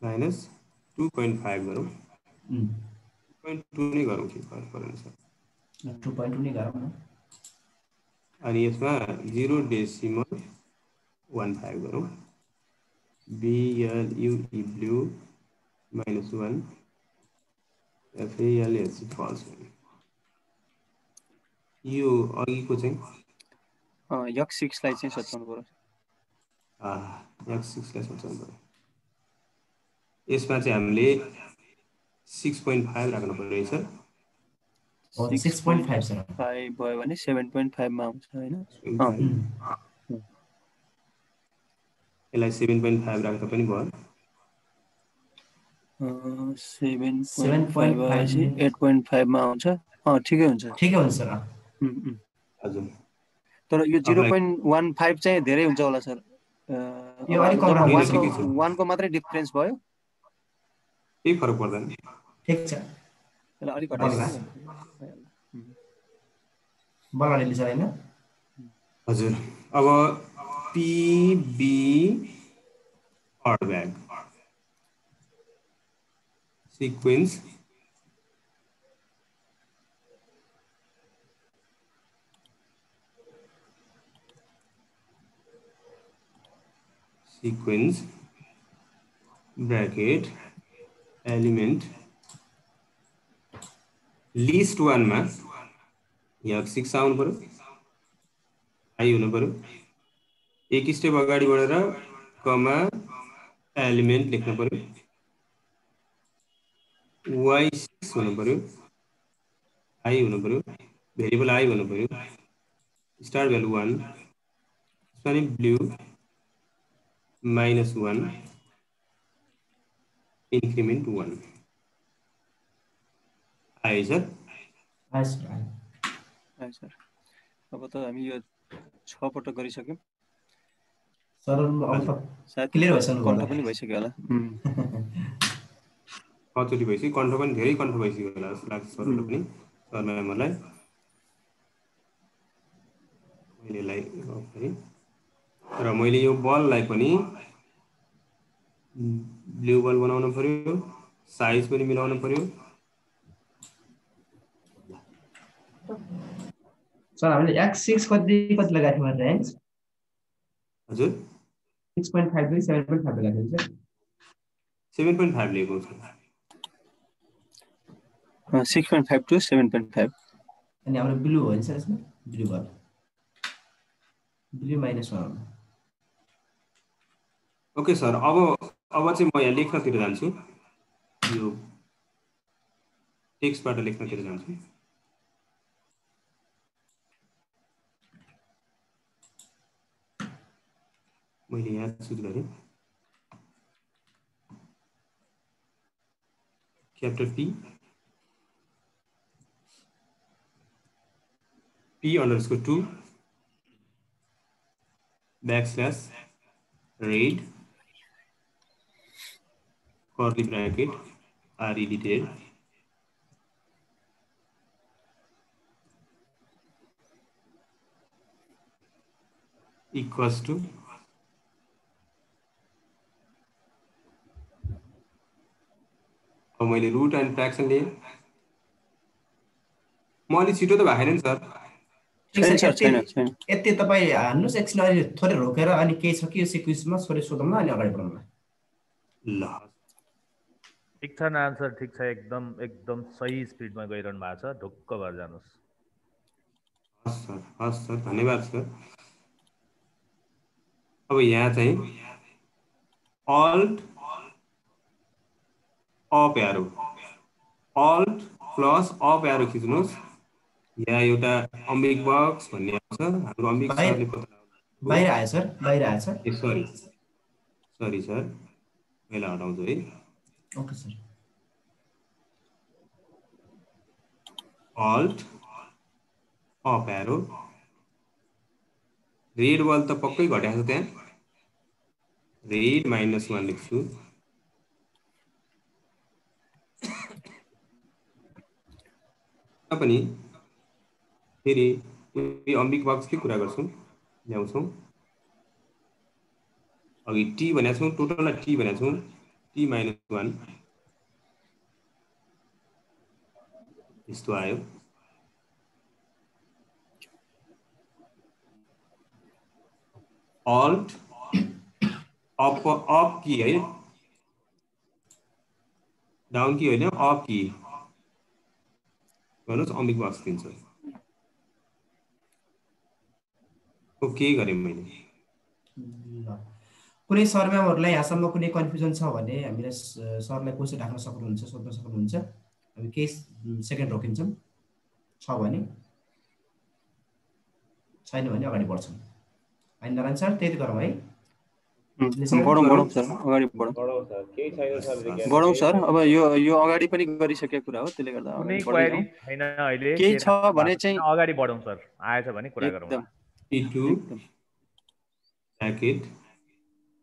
-2.5 गरौँ। 2.2 नै गरौँ कि फरक परेन सर। 2.2 नै गरौँ न। अनि यसमा 0 डेसिमल 1.5 गरौँ। BLUE blue -1 FALSC false. यो अघिको चाहिँ X6 लाई चाहिँ सच्याउनु पर्यो। X6 लाई सच्याउनु पर्यो। यसमा चाहिँ हामीले 6.5 राख्नु पर्यो है सर। 6.5 सर। 5 भयो भने 7.5 मा आउँछ हैन? यसलाई 7.5 राख्दा पनि भयो। 7.5 भएपछि 8.5 मा आउँछ। ठिकै हुन्छ। ठिकै हुन्छ सर। हजुर। तर यो 0.15 चाहिँ धेरै हुन्छ होला सर। यो अलिक कम राख्नु ठिकै छ। 1 को मात्रै डिफरेन्स भयो। केही फरक पर्दैन। ठीक छ। यसलाई अलिक घटाइदिनु। बलाले लिन्छ हैन? हजुर। अब PB power bag sequence bracket element list 1 मा F6 आउनु पर्यो, I हुनु पर्यो। एक स्टेप अगाडि बढेर कमा एलिमेन्ट लेख्नु पर्यो। Y6 हुनु पर्यो, I हुनु पर्यो, भेरिएबल I हुनु पर्यो। स्टार्ट भ्यालु 1, यसमा नि ब्लू -1 increment 1 आयो सर। आयो सर। अब त हामी यो 6 पटक गरिसक्यौं। सर अब त क्लियर भइसक्नु कन्ठ पनि भइसक्यो होला। कचोटी भइसक्यो, कन्ठ पनि धेरै कन्ठ भइसक्यो होला जस्तो लाग्छ सरलाई पनि, सर म्यामलाई। मैले यसलाई र मैले यो बललाई पनि ब्लू बल बनाउनु पर्यो, साइज पनि मिलाउनु पर्यो। सर हामीले X6 कति लगाएको थियौँ रेन्ज? हजुर 6.5 देखि 7.5 लगाएको थियौँ सर। 7.5 लिएको छ। 6.5 to 7.5। अनि हाम्रो ब्लू हो नि सर यसमा? ब्लू बल। ब्लू -1। Okay sir. अब चाहिँ म यहाँ लेख्नतिर जान्छु। यो टेक्स्टबाट लेख्नतिर जान्छु। मैले यहाँ चुज गरेँ capital P_2 \read curly bracket read equals to अब मैले रुट एन्ड फ्र्याक्सन लिए। म अलि छिटो त भएन नि सर। यति तपाईँ हान्नुहोस्, एकछिन अलि थोरै रोकेर अनि केही छ कि यो सिक्वेन्समा थोरै सोधौँ न अनि अगाडि बढौँ न। ल ठिक छ न, आन्सर ठिक छ। एकदम सही स्पिडमा गइरहनु भएको छ। ढुक्क भएर जानुहोस्। हस् सर, धन्यवाद सर। अब यहाँ चाहिँ Alt up arrow, Alt plus up arrow खिच्नुहोस्। यहाँ एउटा अम्बिक बक्स भन्ने आउँछ। हाम्रो अम्बिक सरले बाहिर आयो सर, बाहिर आयो सर। सरी सर, मैले हटाउँछु है। Okay sir. Alt up arrow, red ball त पक्कै घटेको छ त्यहाँ। रेड -1 लेख्छु। पनि फेरि अम्बिक बक्सकै कुरा गर्छौँ, ल्याउँछौँ। अघि टी भनेको छौँ, टोटललाई टी भनेको छौँ। T-1 यस्तो आयो। अल्ट अप की है, डाउन की होइन, अप की गर्नुहोस्, अम्बिक बक्स दिन्छ। ओके गरेँ मैले। ल कुनै सर म्यामहरूलाई यहाँसम्म कुनै कन्फ्युजन छ भने हामीलाई सरलाई क्वेसन राख्न सक्नुहुन्छ, सोध्न सक्नुहुन्छ। हामी केही सेकेन्ड रोकिन्छौँ, छ भने, छैन भने अगाडि बढ्छौँ। होइन नारायण सर, त्यति गरौँ है। बढौँ सर, अगाडि बढौँ। बढौँ सर, केही छैन सर। बढौँ सर, अब यो अगाडि पनि गरिसकेको कुरा हो, त्यसले गर्दा कुनै क्वेरी छैन अहिले, केही छ भने चाहिँ अगाडि बढौँ सर। आएछ भने कुरा गरौँ। T2 ब्र्याकेट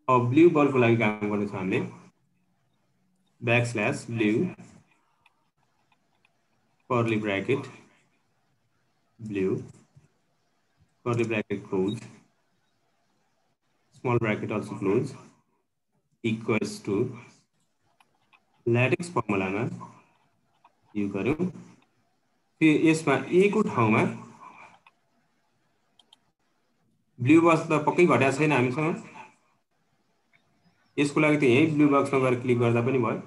अब ब्लू बलको लागि काम गर्नेछौँ हामीले। Backslash blue curly bracket blue curly bracket close small bracket also close equals to LaTeX फर्मुलामा यो गरौँ। फेरि यसमा ए को ठाउँमा ब्लू बक्स त पक्कै घटाएको छैन हामीसँग, यसको लागि त यही ब्लू बक्समा गएर क्लिक गर्दा पनि भयो।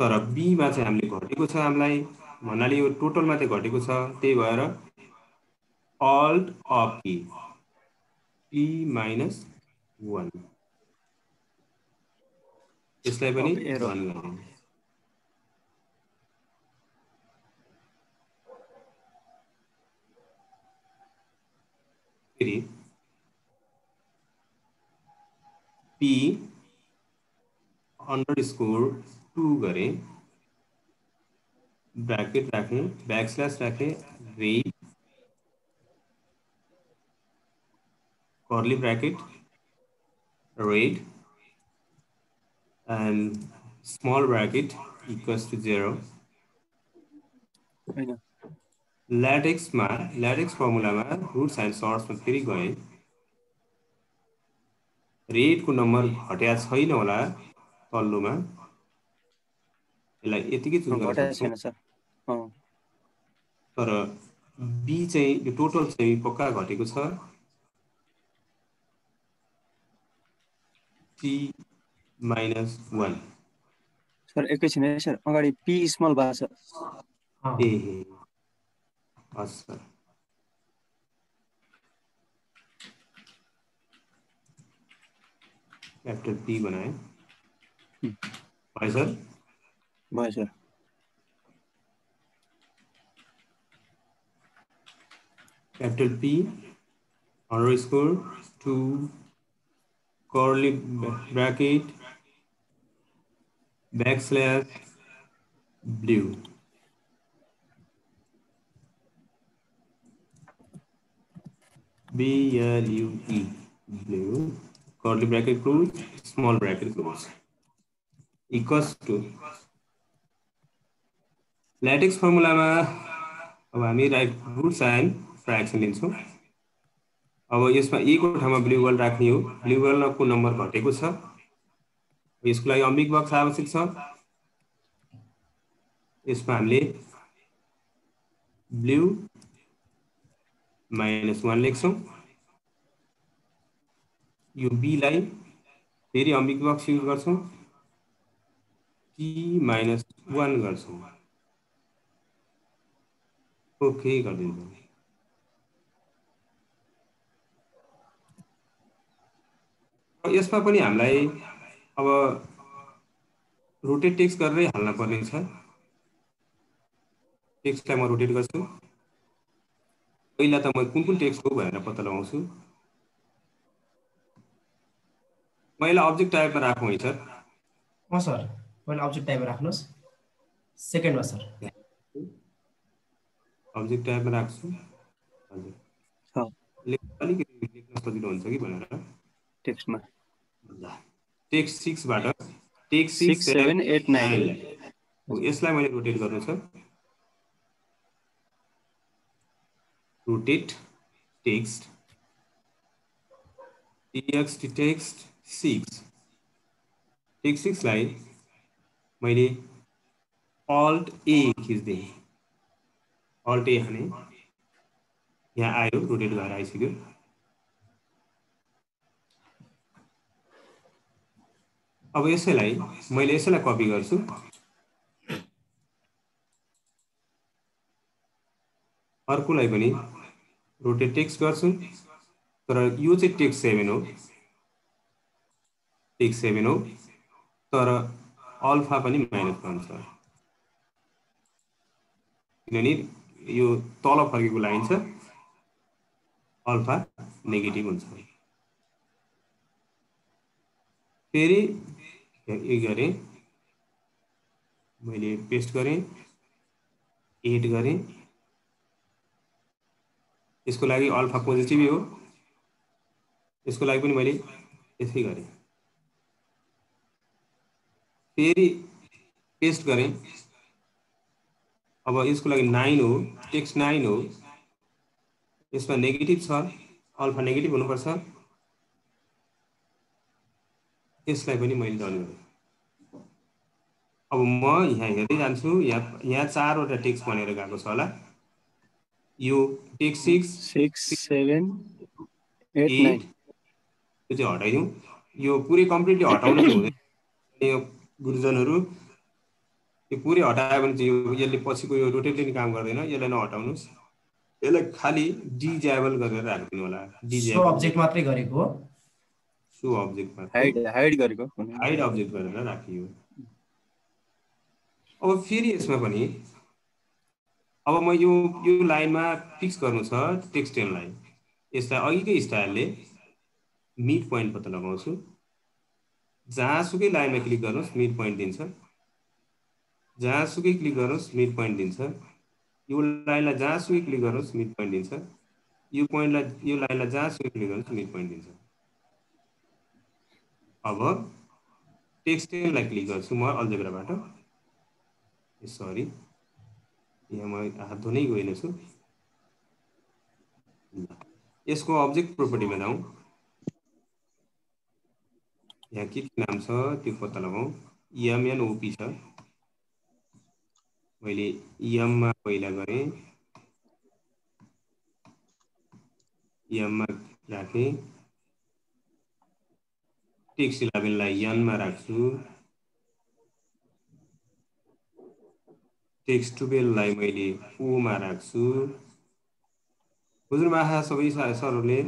तर बीमा चाहिँ हामीले घटेको छ, हामीलाई भन्नाले यो टोटलमा चाहिँ घटेको छ, त्यही भएर अल्ट अप की p -1 यसलाई पनि 1 गर्नु। फेरि p _2 गरेँ, ब्रैकेट राखें, बैकस्लैश राखें, rate curly bracket rate and small bracket equals to 0. LaTeX फर्मुलामा रुट्स एन्ड सर्ट्समा फेरि गएँ, रेटको नम्बर घट्या छैन होला तल्लोमा, यसलाई यतिकै चुज गर्न सक्छौँ। तर बी चाहिँ यो टोटल चाहिँ पक्का घटेको छ, t-1 सर एकैछिन है सर, अगाडि पी स्मल भएको छ। ए हस् कैपिटल पी बनाए भयो सर, भयो sir. Capital P _ 2 curly bracket backslash blue BLUE blue curly bracket close small bracket close equals to LaTeX फर्मुलामा अब हामी रुट्स एन्ड फ्र्याक्सन लिन्छौँ। अब यसमा ए को ठाउँमा ब्लू बल राख्ने हो, ब्लू बलको नम्बर घटेको छ, यसको लागि अम्बिग बक्स आवश्यक छ। यसमा हामीले ब्लू -1 लेख्छौँ, यो बी लाई फेरि अम्बिग बक्स युज गर्छौँ, t-1 गर्छौँ, ओके गरिदिन्छौँ। यसमा पनि हामीलाई अब रोटेट टेक्स्ट गरेरै हाल्न पर्ने छ। टेक्स्टलाई म रोटेट गर्छु, पहिला त म कुन टेक्स्ट हो भनेर पत्ता लगाउँछु। पहिला अब्जेक्ट टाइपमा राखौँ है सर। सर पहिला अब्जेक्ट टाइपमा राख्नुहोस्, सेकेन्डमा सर अब्जेक्ट टाइपमा राख्छु। हजुर अलिकति लेख्न सजिलो हुन्छ कि भनेर टेक्स्टमा टेक्स्ट 6 बाट टेक्स्ट 6 7 8 9 यसलाई मैले रोटेट गर्नु छ। Rotate text text text 6 text 6 लाई मैले अल्ट ए खिच्दै, अल्ट ए हाने, यहाँ आयो, रोटेट भएर आइसक्यो। अब यसैलाई मैले यसैलाई कपी गर्छु, अर्कोलाई पनि रोटेट टेक्स्ट गर्छु, तर यो चाहिँ टेक्स्ट 7 हो, टेक्स्ट 7 हो, तर अल्फा पनि -1 छ, किनभने यो तल फर्केको लाइन छ, अल्फा नेगेटिभ हुन्छ। फेरि यो गरेँ, मैले पेस्ट गरेँ, एड गरेँ, यसको लागि अल्फा पोजिटिभ हो, यसको लागि पनि मैले यसै गरेँ, फेरि पेस्ट गरेँ। अब यसको लागि 9 हो, टेक्स्ट 9 हो, यसमा नेगेटिभ छ, अल्फा नेगेटिभ हुनुपर्छ, यसलाई पनि मैले डन गरेँ। अब म यहाँ हेर्दै जान्छु, यहाँ 4वटा टेक्स्ट बनेर गएको छ होला, यो टेक्स्ट 6 7 8 9 यो चाहिँ हटाइदिउँ, यो पुरै कम्प्लिटली हटाउनु चाहिँ हुँदैन, यो गुरुजनहरू यो पुरै हटायो भने चाहिँ यसले पछिको यो रोटेटले नि काम गर्दैन, यसलाई नहटाउनुहोस्, यसलाई खाली डिजेबल गरेर राखिदिनु होला, सो अब्जेक्ट मात्रै गरेको हो, सो अब्जेक्ट मात्रै हाइड गरेको, हाइड अब्जेक्ट गरेर राखियो। अब फेरि यसमा पनि अब म यो लाइनमा फिक्स गर्नु छ टेक्स्ट 10 लाई, यसलाई अघिकै स्टाइलले मिड पोइन्ट पत्ता लगाउँछु, जहाँसुकै लाइनमा क्लिक गर्नुहोस् मिड पोइन्ट दिन्छ, जहाँसुकै क्लिक गर्नुहोस् मिड पोइन्ट दिन्छ, यो लाइनलाई जहाँसुकै क्लिक गर्नुहोस् मिड पोइन्ट दिन्छ, यो लाइनलाई जहाँसुकै क्लिक गर्नुहोस् मिड पोइन्ट दिन्छ। अब टेक्स्ट 10 लाई क्लिक गर्छु म अल्जेब्राबाट, सरी यहाँ म हात धुनै गएन छु, यसको अब्जेक्ट प्रोपर्टीमा जाउँ, यहाँ के नाम छ त्यो पत्ता लगाउँ, MNOP छ, मैले मा पहिला गरेँ, मा राखेँ, टेक्स्ट 11 लाई n मा राख्छु, टेक्स्ट 12 लाई मैले O मा राख्छु। बुझ्नु भएको सबै सरहरूले?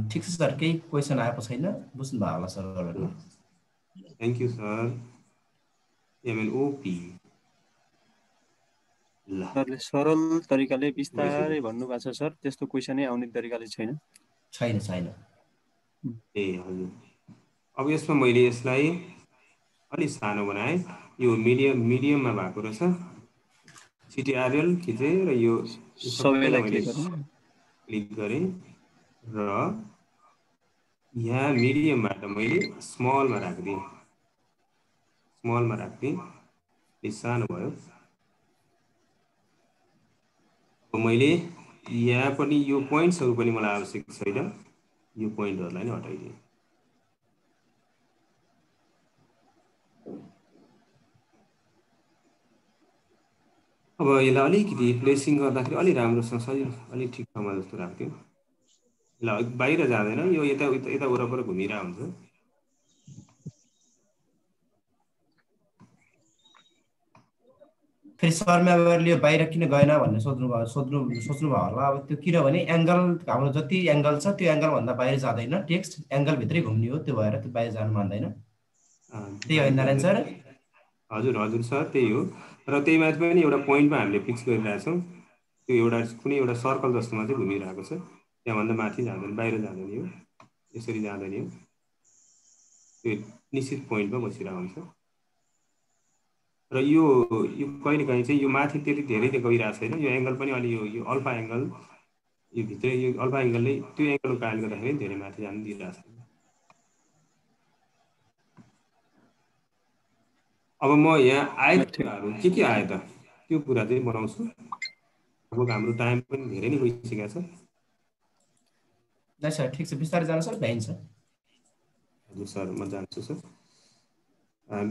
ठिक छ सर, केही क्वेसन आएको छैन, बुझ्नु भयो होला सरहरूले। Thank you sir. MNOP ल, सरले सरल तरिकाले बिस्तारै भन्नुभएको छ सर, त्यस्तो क्वेसनै आउने तरिकाले छैन। छैन छैन। ए हजुर, अब यसमा मैले यसलाई अलि सानो बनाएँ, यो मिडियममा भएको रहेछ, CTRL थिचेँ र यो सबैलाई मैले क्लिक गरेँ र यहाँ मिडियमबाट मैले स्मलमा राखिदिएँ, सानो भयो। अब मैले यहाँ पनि यो पोइन्ट्सहरू पनि मलाई आवश्यक छैन, यो पोइन्टहरूलाई नै हटाइदिएँ। अब यसलाई अलिकति प्लेसिङ गर्दाखेरि अलि राम्रोसँग सजिलो अलि ठिक ठाउँमा जस्तो राख्थ्यो, ल बाहिर जाँदैन, यो यता वरपर घुमिरहेको हुन्छ। फेरि सर म्यामहरूले यो बाहिर किन गएन भन्ने सोच्नु भयो होला। अब त्यो किनभने एङ्गल हाम्रो जति एङ्गल छ त्यो एङ्गलभन्दा बाहिर जाँदैन, टेक्स्ट एङ्गलभित्रै घुम्ने हो, त्यो भएर त्यो बाहिर जानु मान्दैन, त्यही होइन नारायण सर? हजुर हजुर सर, त्यही हो। र त्यही माथि पनि एउटा पोइन्टमा हामीले फिक्स गरिरहेछौँ, त्यो एउटा कुनै एउटा सर्कल जस्तोमा चाहिँ घुमिरहेको छ, त्यहाँभन्दा माथि जाँदैन, बाहिर जाँदैन, यो यसरी जाँदैन, यो त्यो निश्चित पोइन्टमा बसिरहेको हुन्छ। र यो कहिलेकाहीँ चाहिँ यो माथि त्यति धेरै त गइरहेको छैन, यो एङ्गल पनि अलि यो अल्फा एङ्गल, यो भित्र यो अल्फा एङ्गलले त्यो एङ्गलको कारणले गर्दाखेरि धेरै माथि जानु दिइरहेको छैन। अब म यहाँ आयत कुराहरू के आयो त त्यो कुरा चाहिँ बनाउँछु, अब हाम्रो टाइम पनि धेरै नै गइसकेको छ। नै सर, ठिक छ, बिस्तारै जानु सर, भ्याइन्छ। हजुर सर, म जान्छु सर।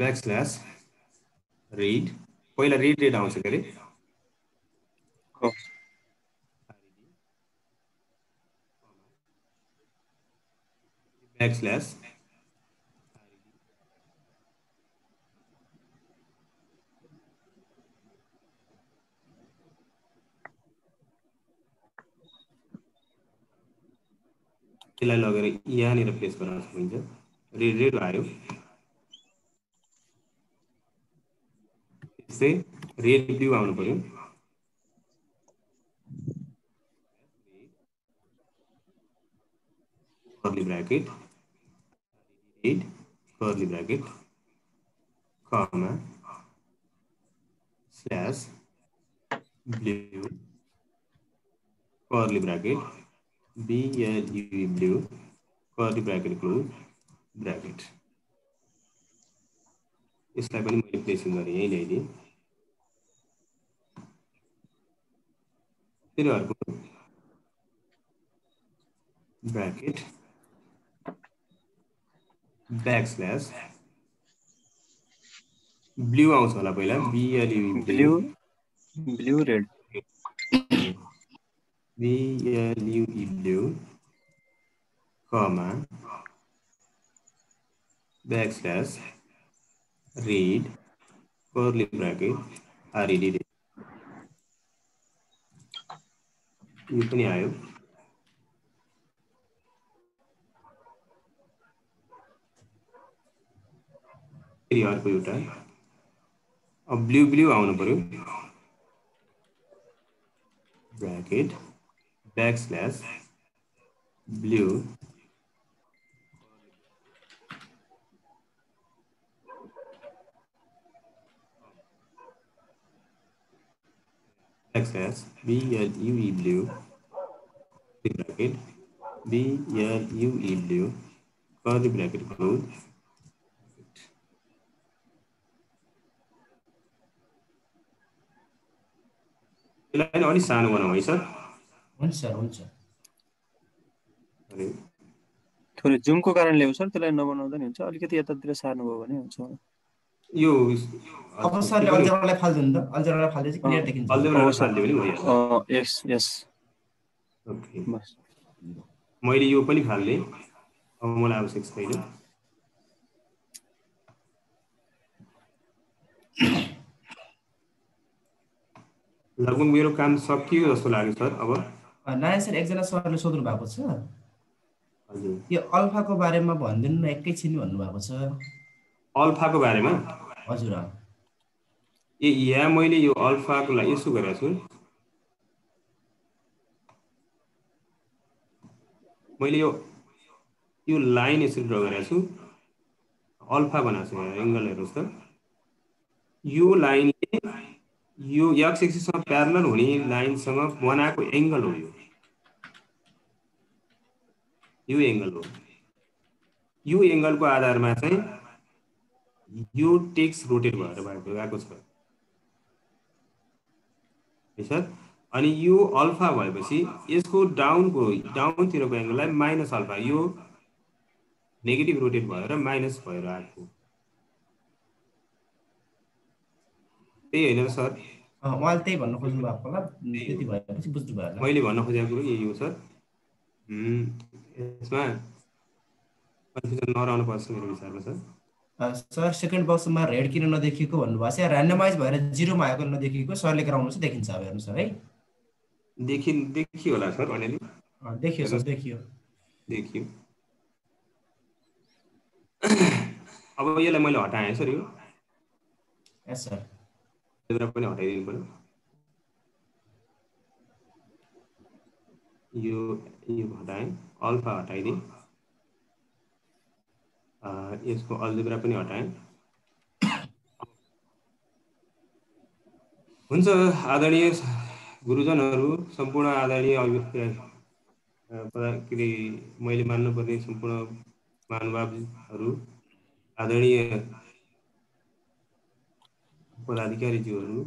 ब्याकस्ल्यास रिड, पहिला रिड आउँछ के अरे, ब्याकस्ल्यास यसलाई लगेर यहाँनिर प्लेस गर्न सकिन्छ। रेड आयो, त्यसै रेड ब्लू आउनु पर्यो। Curly bracket red curly bracket comma slash blue curly bracket BLU blue curly bracket close bracket. यसलाई पनि मैले प्लेसिङ गरेँ, यही ल्याइदिएँ। फेरि अर्को ब्रैकेट बैकस्लैश ब्लू आउँछ होला पहिला, BLU blue blue red BLU blue comma backslash red curly bracket RED। यो पनि आयो। फेरि अर्को एउटा अब ब्लू ब्लू आउनु पर्यो, bracket backslash blue backslash BLU blue bracket BLU blue curly bracket close. यसलाई अलि सानो बनाऊ है सर। हुन्छ सर, हुन्छ। थोरै जुमको कारणले हो सर, त्यसलाई नबनाउँदा नि हुन्छ। अलिकति यतातिर सार्नु भयो भने हुन्छ। यो अब सरले अल्जेब्रालाई फाल्दिनु त, अल्जेब्रालाई फाल्दै चाहिँ क्लियर देखिन्छ। अल्जेब्रालाई फाल्दियो भने भइहाल्छ। यस यस ओके, मैले यो पनि फाल्ने, अब मलाई आवश्यक छैन। लगभग मेरो काम सकियो जस्तो लाग्यो सर। अब नयाँ सर एकजना सरले सोध्नु भएको छ, हजुर यो अल्फाको बारेमा भनिदिनु न एकैछिन भन्नुभएको छ। अल्फाको बारेमा? हजुर। यहाँ मैले यो अल्फाको लागि यसो गरेको छु, मैले यो लाइन यसरी ड्र गरेको छु, अल्फा बनाएको छु। यहाँ एङ्गल हेर्नुहोस् त, यो लाइनले यो एक्स एक्सिससँग प्यारलल हुने लाइनसँग बनाएको एङ्गल हो। यो एङ्गल हो। यो एङ्गलको आधारमा चाहिँ यो टेक्स्ट रोटेट भएर गएको छ है सर। अनि यो अल्फा भएपछि यसको डाउनतिरको एङ्गललाई माइनस अल्फा, यो नेगेटिभ रोटेट भएर माइनस भएर आएको, त्यही होइन सर? उहाँले त्यही भन्न खोज्नु भएको होला, त्यति भएपछि बुझ्नु भयो। मैले भन्न खोजेको कुरो यही हो सर। यसमा कन्फ्युजन नरहनु पर्छ मेरो विचारमा सर। सर सेकेन्ड बक्समा रेड किन नदेखिएको भन्नुभएको छ, ऱ्यान्डमाइज भएर 0 मा आएको नदेखिएको, सरले गराउनुहोस् देखिन्छ। अब हेर्नुहोस् सर है, देखियो होला सर अलिअलि। देखियो सर, देखियो। अब यसलाई मैले हटाएँ सर, यो यस सर, पनि हटाइदिनु पर्यो। यो हटाएँ, अल्फा हटाइदिएँ, यसको अल्जेब्रा पनि हटाएँ। हुन्छ आदरणीय गुरुजनहरू, सम्पूर्ण आदरणीय मैले मान्नुपर्ने सम्पूर्ण महानुभावहरू, आदरणीय पदाधिकारीज्यूहरू,